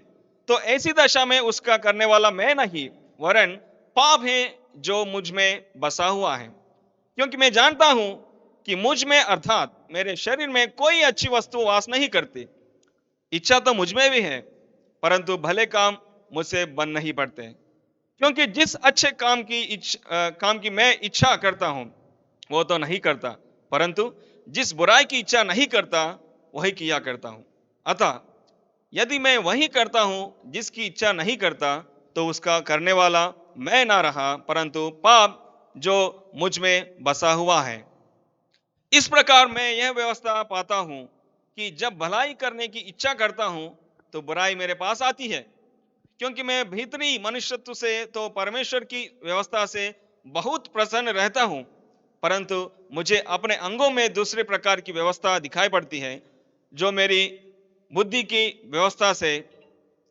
तो ऐसी दशा में उसका करने वाला मैं नहीं, वरन पाप है जो मुझ में बसा हुआ है. क्योंकि मैं जानता हूं कि मुझ में अर्थात मेरे शरीर में कोई अच्छी वस्तु वास नहीं करती. इच्छा तो मुझ में भी है, परंतु भले काम मुझसे बन नहीं पड़ते. क्योंकि जिस अच्छे काम की मैं इच्छा करता हूं वो तो नहीं करता, परंतु जिस बुराई की इच्छा नहीं करता वही किया करता हूं. अतः यदि मैं वही करता हूं जिसकी इच्छा नहीं करता, तो उसका करने वाला मैं ना रहा, परंतु पाप जो मुझ में बसा हुआ है. इस प्रकार मैं यह व्यवस्था पाता हूं कि जब भलाई करने की इच्छा करता हूं तो बुराई मेरे पास आती है. क्योंकि मैं भीतरी मनुष्यत्व से तो परमेश्वर की व्यवस्था से बहुत प्रसन्न रहता हूं, परंतु मुझे अपने अंगों में दूसरे प्रकार की व्यवस्था दिखाई पड़ती है, जो मेरी बुद्धि की व्यवस्था से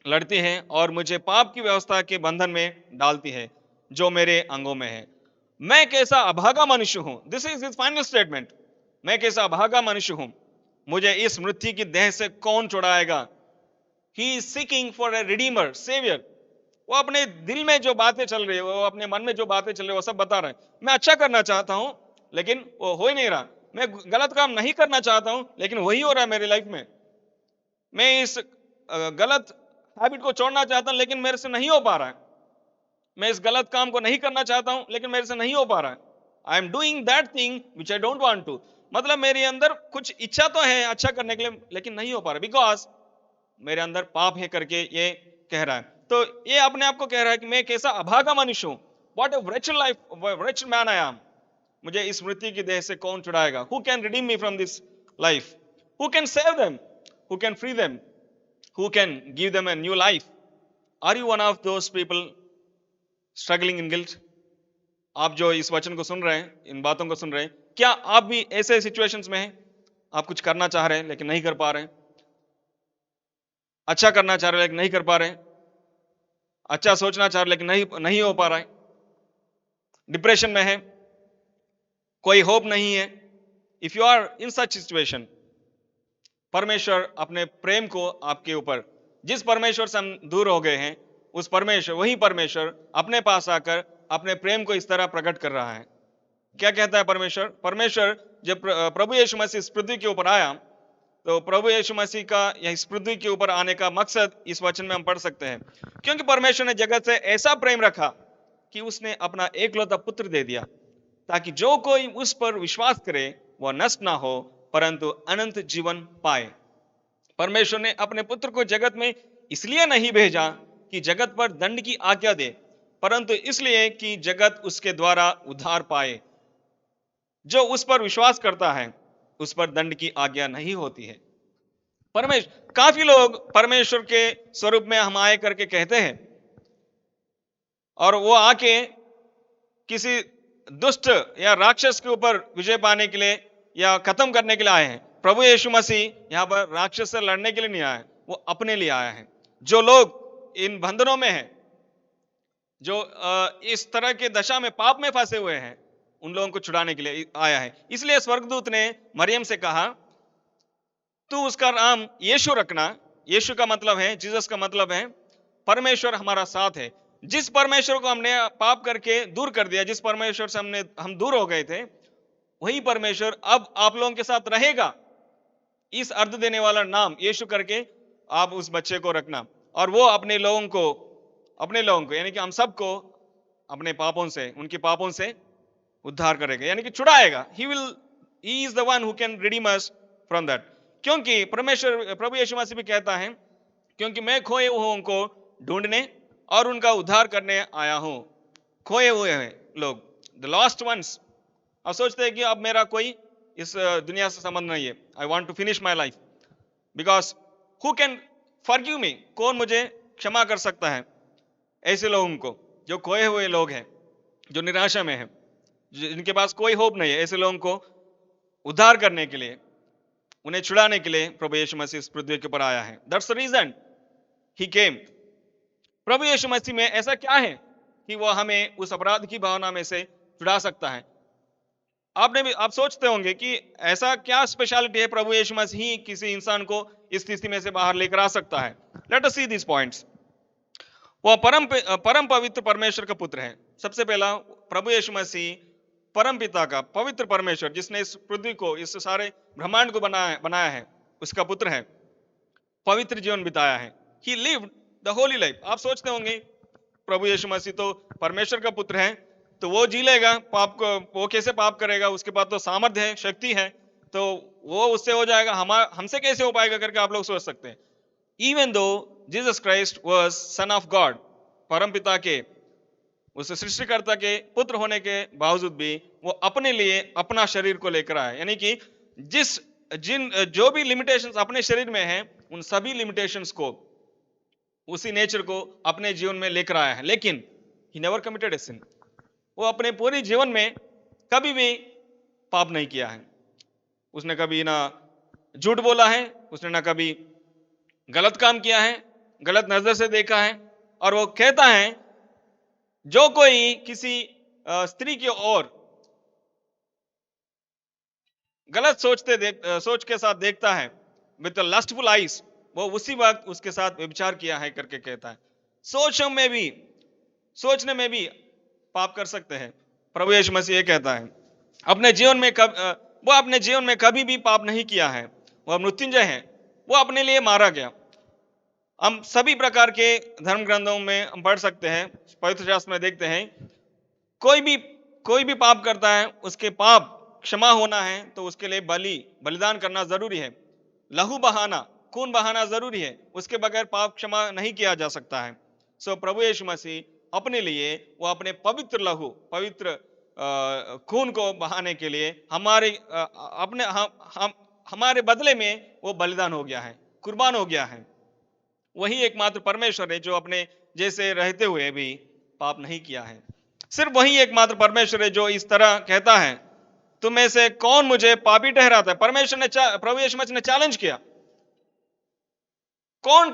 लड़ती है और मुझे पाप की व्यवस्था के बंधन में डालती है जो मेरे अंगों में है. मैं कैसा अभागा मनुष्य हूं. This is his final statement. मैं कैसा अभागा मनुष्य हूं, मुझे इस मृत्यु की देह से कौन छुड़ाएगा. He is seeking for a redeemer, savior. वो अपने दिल में जो बातें चल रही है, वो अपने मन में जो बातें चल रही है, वो सब बता रहे हैं. मैं अच्छा करना चाहता हूं लेकिन वो हो ही नहीं रहा. मैं गलत काम नहीं करना चाहता हूं लेकिन वही हो रहा है मेरी लाइफ में. मैं इस गलत हैबिट को छोड़ना चाहता हूं लेकिन मेरे से नहीं हो पा रहा है. मैं इस गलत काम को नहीं करना चाहता हूं लेकिन मेरे से नहीं हो पा रहा है. I am doing that thing which I don't want to. मतलब मेरे अंदर कुछ इच्छा तो है अच्छा करने के लिए, लेकिन नहीं हो पा रहा, बिकॉज मेरे अंदर पाप है करके ये कह रहा है. तो ये अपने आप को कह रहा है कि मैं कैसा अभागा मनुष्य हूं. What a wretched life, wretched man I am. मुझे इस मृत्यु की देह से कौन छुड़ाएगा. Who can redeem me from this life? Who can save them? Who can free them? Who can give them a new life? Are you one of those people struggling in guilt? आप जो इस वचन को सुन रहे हैं, इन बातों को सुन रहे हैं, क्या आप भी ऐसे सिचुएशंस में हैं? आप कुछ करना चाह रहे हैं लेकिन नहीं कर पा रहे हैं. अच्छा करना चाह रहे हैं लेकिन नहीं कर पा रहे हैं. अच्छा सोचना चाह रहे लेकिन नहीं हो पा रहा है. डिप्रेशन में है, कोई होप नहीं है. If you are in such situation, परमेश्वर अपने प्रेम को आपके ऊपर, जिस परमेश्वर से हम दूर हो गए हैं, उस परमेश्वर, वही परमेश्वर अपने पास आकर अपने प्रेम को इस तरह प्रकट कर रहा है. क्या कहता है परमेश्वर? परमेश्वर जब प्रभु यीशु मसीह इस पृथ्वी के ऊपर आया, तो प्रभु यीशु मसीह का यह इस पृथ्वी के ऊपर आने का मकसद इस वचन में हम पढ़ सकते हैं. क्योंकि परमेश्वर ने जगत से ऐसा प्रेम रखा कि उसने अपना एकलौता पुत्र दे दिया, ताकि जो कोई उस पर विश्वास करे वह नष्ट ना हो, परंतु अनंत जीवन पाए. परमेश्वर ने अपने पुत्र को जगत में इसलिए नहीं भेजा कि जगत पर दंड की आज्ञा दे, परंतु इसलिए कि जगत उसके द्वारा उद्धार पाए. जो उस पर विश्वास करता है उस पर दंड की आज्ञा नहीं होती है. काफी लोग परमेश्वर के स्वरूप में हम आए करके कहते हैं और वो आके किसी दुष्ट या राक्षस के ऊपर विजय पाने के लिए या खत्म करने के लिए आए हैं। प्रभु यीशु मसीह यहाँ पर राक्षस से लड़ने के लिए नहीं आया है, वो अपने लिए आया है। जो लोग इन बंधनों में हैं, जो इस तरह के दशा में पाप में फंसे हुए हैं, उन लोगों को छुड़ाने के लिए आया है। इसलिए स्वर्गदूत ने मरियम से कहा, तू उसका नाम यीशु रखना। यीशु का मतलब है, जीसस का मतलब है परमेश्वर हमारा साथ है। जिस परमेश्वर को हमने पाप करके दूर कर दिया, जिस परमेश्वर से हम दूर हो गए थे, वही परमेश्वर अब आप लोगों के साथ रहेगा। इस अर्थ देने वाला नाम यीशु करके आप उस बच्चे को रखना, और वो अपने लोगों को यानी कि हम सबको अपने पापों से, उनके पापों से उद्धार करेगा, यानी कि छुड़ाएगा। He is the one who can redeem us from that. क्योंकि परमेश्वर, प्रभु यीशु मसीह भी कहता है, क्योंकि मैं खोए हुओं को ढूंढने और उनका उद्धार करने आया हूं। खोए हुए हैं लोग, द लॉस्ट वंस। अब सोचते हैं कि अब मेरा कोई इस दुनिया से संबंध नहीं है, I want to finish my life, because who can forgive me, कौन मुझे क्षमा कर सकता है ऐसे लोगों को, जो खोए हुए लोग हैं, जो निराशा में हैं, जिनके पास कोई होप नहीं है। ऐसे लोगों को उद्धार करने के लिए, उन्हें छुड़ाने के लिए प्रभु यीशु मसीह इस पृथ्वी के ऊपर आया है। दैट्स द रीजन ही केम। प्रभु यीशु मसीह में ऐसा क्या है कि वह हमें उस अपराध की भावना में से छुड़ा सकता है? आप सोचते होंगे कि ऐसा क्या स्पेशलिटी है प्रभु यीशु मसीह ही किसी इंसान को इस स्थिति में से बाहर लेकर आ सकता है। Let us see this points. वह परम पवित्र परमेश्वर का पुत्र है। सबसे पहला, प्रभु यीशु मसीह परम पिता का, पवित्र परमेश्वर जिसने इस पृथ्वी को, इस सारे ब्रह्मांड को बनाया है, उसका पुत्र है। पवित्र जीवन बिताया है। ही लिव्ड द होली लाइफ। आप सोचते होंगे प्रभु यीशु मसीह तो परमेश्वर का पुत्र है, तो वो जी लेगा पाप को, वो कैसे पाप करेगा? उसके पास तो सामर्थ्य है, शक्ति है, तो वो उससे हो जाएगा, हमसे कैसे हो पाएगा करके आप लोग सोच सकते हैं। Even though Jesus Christ was sun of God, परम पिता के, उस सृष्टिकर्ता के पुत्र होने के बावजूद भी वो अपने लिए अपना शरीर को लेकर आया। यानी कि जो भी लिमिटेशंस अपने शरीर में हैं, उन सभी लिमिटेशंस को, उसी नेचर को अपने जीवन में लेकर आया है। लेकिन ही नेवर कमिटेड ए सिन। वो अपने पूरे जीवन में कभी भी पाप नहीं किया है। उसने कभी ना झूठ बोला है, उसने ना कभी गलत काम किया है, गलत नजर से देखा है। और वो कहता है, जो कोई किसी स्त्री की ओर गलत सोच के साथ देखता है, विद लस्टफुल आइज, वो उसी वक्त उसके साथ व्यभिचार किया है करके कहता है। सोचने में भी पाप कर सकते हैं। प्रभु यीशु मसीह ये कहता है, वो अपने जीवन में कभी भी पाप नहीं किया है। वह मृत्युंजय है, वो अपने लिए मारा गया। हम सभी प्रकार के धर्म ग्रंथों में हम पढ़ सकते हैं, पवित्र शास्त्र में देखते हैं, कोई भी पाप करता है, उसके पाप क्षमा होना है तो उसके लिए बलिदान करना जरूरी है। लहू बहाना, खून बहाना जरूरी है, उसके बगैर पाप क्षमा नहीं किया जा सकता है। सो प्रभु यीशु मसीह अपने लिए, वो अपने पवित्र लहू, पवित्र खून को बहाने के लिए हमारे बदले में वो बलिदान हो गया है, कुर्बान हो गया है। वही एकमात्र परमेश्वर है जो अपने जैसे रहते हुए भी पाप नहीं किया है। सिर्फ वही एकमात्र परमेश्वर है जो इस तरह कहता है, तुम में से कौन मुझे पापी ठहराता है? प्रभु यीशु मसीह ने चैलेंज किया, कौन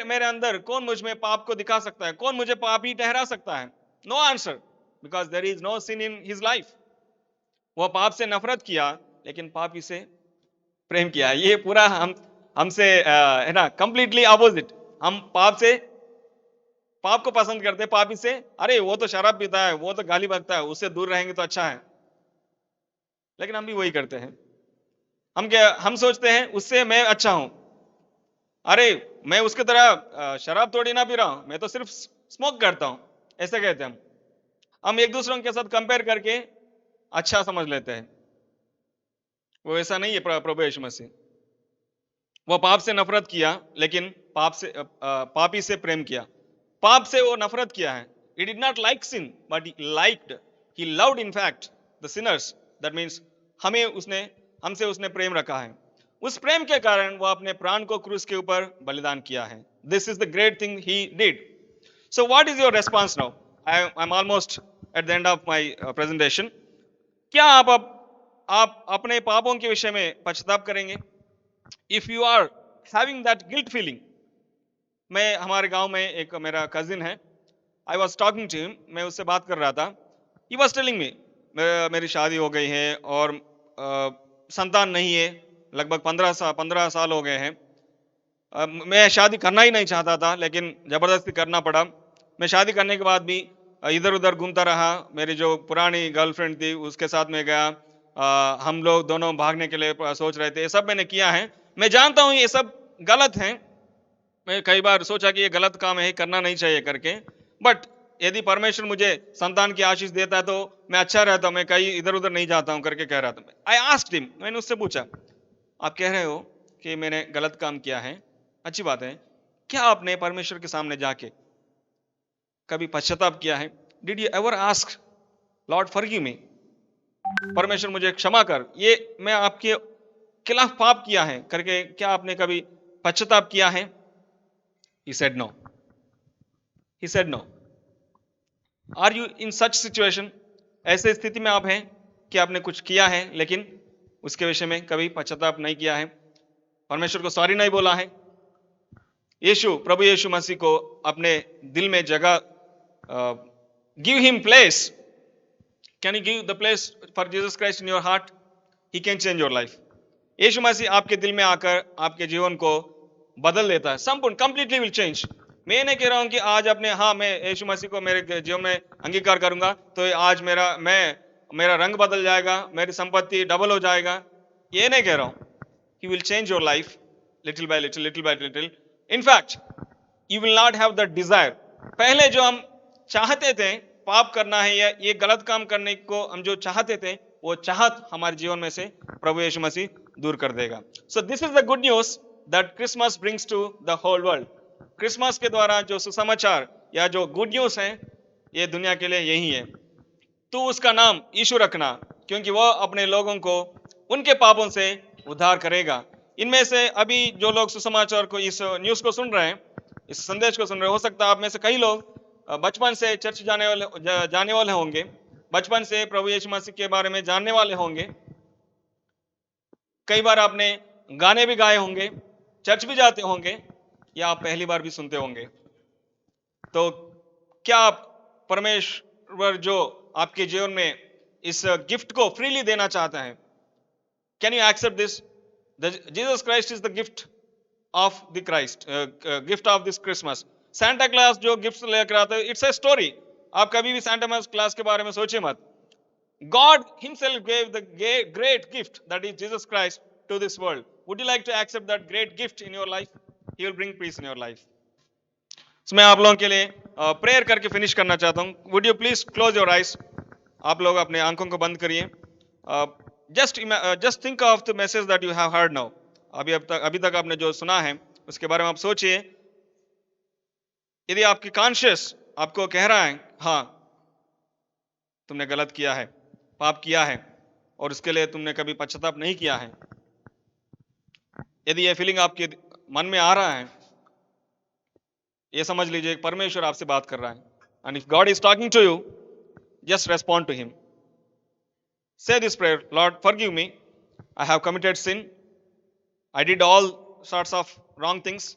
मेरे अंदर, कौन मुझ में पाप को दिखा सकता है? कौन मुझे पापी ठहरा सकता है? No answer, because there is no sin in his life. वह पाप से नफरत किया, लेकिन पापी से प्रेम किया। ये पूरा हमसे है ना, कंप्लीटली अपोजिट। हम पाप को पसंद करते, पापी से, अरे वो तो शराब पीता है, वो तो गाली बकता है, उससे दूर रहेंगे तो अच्छा है। लेकिन हम भी वही करते हैं। हम सोचते हैं उससे मैं अच्छा हूं। अरे मैं उसकी तरह शराब थोड़ी ना पी रहा हूं, मैं तो सिर्फ स्मोक करता हूं, ऐसे कहते हैं हम एक दूसरों के साथ कंपेयर करके अच्छा समझ लेते हैं। वो ऐसा नहीं है प्रभु यीशु मसीह। वो पाप से नफरत किया, लेकिन पापी से प्रेम किया। पाप से वो नफरत किया है। He did not like sin, but he loved in fact the sinners. That means हमसे उसने प्रेम रखा है। उस प्रेम के कारण वो अपने प्राण को क्रूस के ऊपर बलिदान किया है। This is the great thing he did. So what is your response now? I'm almost at the end of my presentation. क्या आप अपने पापों के विषय में पश्चाताप करेंगे? If you are having that guilt feeling, मैं हमारे गांव में एक मेरा कजिन है, I was talking to him, मैं उससे बात कर रहा था. He was telling me, मेरी शादी हो गई है और संतान नहीं है, लगभग 15 साल हो गए हैं. मैं शादी करना ही नहीं चाहता था, लेकिन जबरदस्ती करना पड़ा. मैं शादी करने के बाद भी इधर उधर घूमता रहा. मेरी जो पुरानी गर्लफ्रेंड थी उसके साथ में गया. हम लोग दोनों भागने के लिए सोच रहे थे. ये सब मैंने किया है. मैं जानता हूँ ये सब गलत है. मैं कई बार सोचा कि ये गलत काम है, करना नहीं चाहिए करके. बट यदि परमेश्वर मुझे संतान की आशीष देता है तो मैं अच्छा रहता हूँ, मैं कहीं इधर उधर नहीं जाता हूँ करके कह रहा था. आई आस्क्ड हिम, मैंने उससे पूछा, आप कह रहे हो कि मैंने गलत काम किया है, अच्छी बात है, क्या आपने परमेश्वर के सामने जाके कभी पश्चाताप किया है? Did you ever ask Lord forgive मी, परमेश्वर मुझे क्षमा कर, ये मैं आपके खिलाफ पाप किया है करके क्या आपने कभी पश्चाताप किया है? He said no. He said no. Are you in such situation? ऐसे स्थिति में आप हैं कि आपने कुछ किया है लेकिन उसके विषय में कभी पश्चाताप नहीं किया है, परमेश्वर को सॉरी नहीं बोला है, प्रभु यीशु मसीह को अपने दिल में जगह, give him place. Can you give the place for Jesus Christ in your heart? He can change your life. यीशु मसीह आपके दिल में आकर आपके जीवन को बदल देता है, संपूर्ण, कंप्लीटली विल चेंज. मैं नहीं कह रहा हूं कि आज अपने मैं यीशु मसीह को मेरे जीवन में अंगीकार करूंगा तो आज मेरा रंग बदल जाएगा, मेरी संपत्ति डबल हो जाएगा. ये नहीं कह रहा हूं. He will change your life little by little, little by little. In fact, you will not have the desire. पहले जो हम चाहते थे पाप करना है या ये गलत काम करने को हम जो चाहते थे, वो चाहत हमारे जीवन में से प्रभु यीशु मसीह दूर कर देगा. So this is the good news that Christmas brings to the whole world. Christmas के द्वारा जो सुसमाचार या जो गुड न्यूज है ये दुनिया के लिए यही है. तो उसका नाम यीशु रखना, क्योंकि वह अपने लोगों को उनके पापों से उद्धार करेगा. इनमें से अभी जो लोग सुसमाचार को, इस न्यूज को सुन रहे हैं, इस संदेश को सुन रहे हैं, हो सकता है आप में से कई लोग बचपन से चर्च जाने वाले होंगे, बचपन से प्रभु यीशु मसीह के बारे में जानने वाले होंगे. कई बार आपने गाने भी गाए होंगे, चर्च भी जाते होंगे, या आप पहली बार भी सुनते होंगे. तो क्या आप परमेश्वर जो आपके जीवन में इस गिफ्ट को फ्रीली देना चाहते हैं? Can you accept this? Jesus Christ is the gift of the Christ, gift of this Christmas. Santa Claus जो गिफ्ट लेकर आता है, इट्स ए स्टोरी. आप कभी भी सैंटा क्लॉस के बारे में सोचिए मत. God himself gave the great gift that is Jesus Christ to this world. Would you like to accept that great gift in your life? He will bring peace in your life. So मैं आप लोगों के लिए prayer करके finish करना चाहता हूँ. Would you please close your eyes? आप लोग अपने आंखों को बंद करिए. Just think of the message that you have heard now. अभी तक आपने जो सुना है उसके बारे में आप सोचिए. यदि आपकी कॉन्शियस आपको कह रहा है हाँ तुमने गलत किया है, पाप किया है और उसके लिए तुमने कभी पश्चाताप नहीं किया है, यदि ये फीलिंग आपके मन में आ रहा है, ये समझ लीजिए परमेश्वर आपसे बात कर रहा है. And if God is talking to you, just respond to him. Say this prayer, Lord forgive me, I have committed sin, I did all sorts of wrong things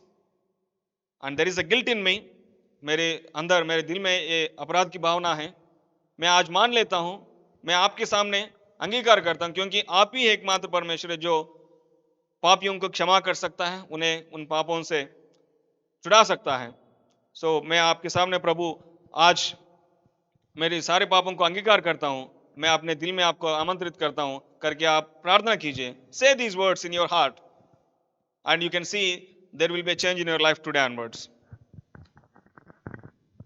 and there is a guilt in me. मेरे अंदर, मेरे दिल में ये अपराध की भावना है. मैं आज मान लेता हूं, मैं आपके सामने अंगीकार करता हूं, क्योंकि आप ही एकमात्र परमेश्वर है जो पापियों को क्षमा कर सकता है, उन्हें उन पापों से छुड़ा सकता है. सो मैं आपके सामने प्रभु आज मेरे सारे पापों को अंगीकार करता हूं. मैं अपने दिल में आपको आमंत्रित करता हूं करके आप प्रार्थना कीजिए. Say these words in your heart and you can see there will be a change in your life today onwards.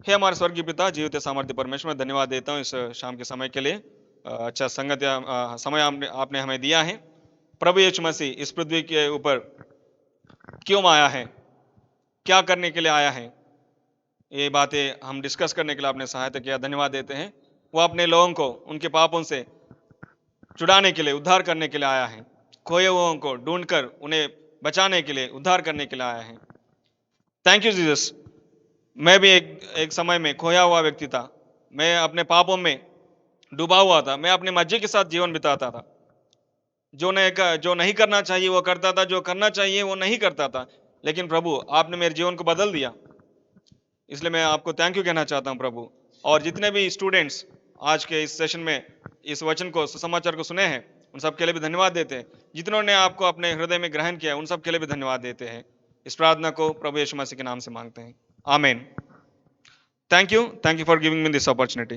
हे हमारे स्वर्गीय पिता, जीवित सामर्थ्य परमेश्वर, मैं धन्यवाद देता हूँ इस शाम के समय के लिए. अच्छा संगत समय आपने हमें दिया है. प्रभु यीशु मसीह इस पृथ्वी के ऊपर क्यों आया है, क्या करने के लिए आया है, ये बातें हम डिस्कस करने के लिए आपने सहायता किया. धन्यवाद देते हैं. वो अपने लोगों को उनके पापों से छुड़ाने के लिए, उद्धार करने के लिए आया है. खोए हुओं को ढूंढकर उन्हें बचाने के लिए, उद्धार करने के लिए आया है. Thank you Jesus. मैं भी एक समय में खोया हुआ व्यक्ति था, मैं अपने पापों में डूबा हुआ था, मैं अपनी मर्जी के साथ जीवन बिताता था, जो नहीं करना चाहिए वो करता था, जो करना चाहिए वो नहीं करता था। लेकिन प्रभु आपने मेरे जीवन को बदल दिया, इसलिए मैं आपको थैंक यू कहना चाहता हूँ प्रभु। और जितने भी स्टूडेंट्स आज के इस सेशन में इस वचन को, सुसमाचार को सुने हैं, उन सब के लिए भी धन्यवाद देते हैं। जितनों ने आपको अपने हृदय में ग्रहण किया, उन सब के लिए भी धन्यवाद देते हैं। इस प्रार्थना को प्रभु यीशु मसीह के नाम से मांगते हैं, आमीन। Thank you for giving me this opportunity.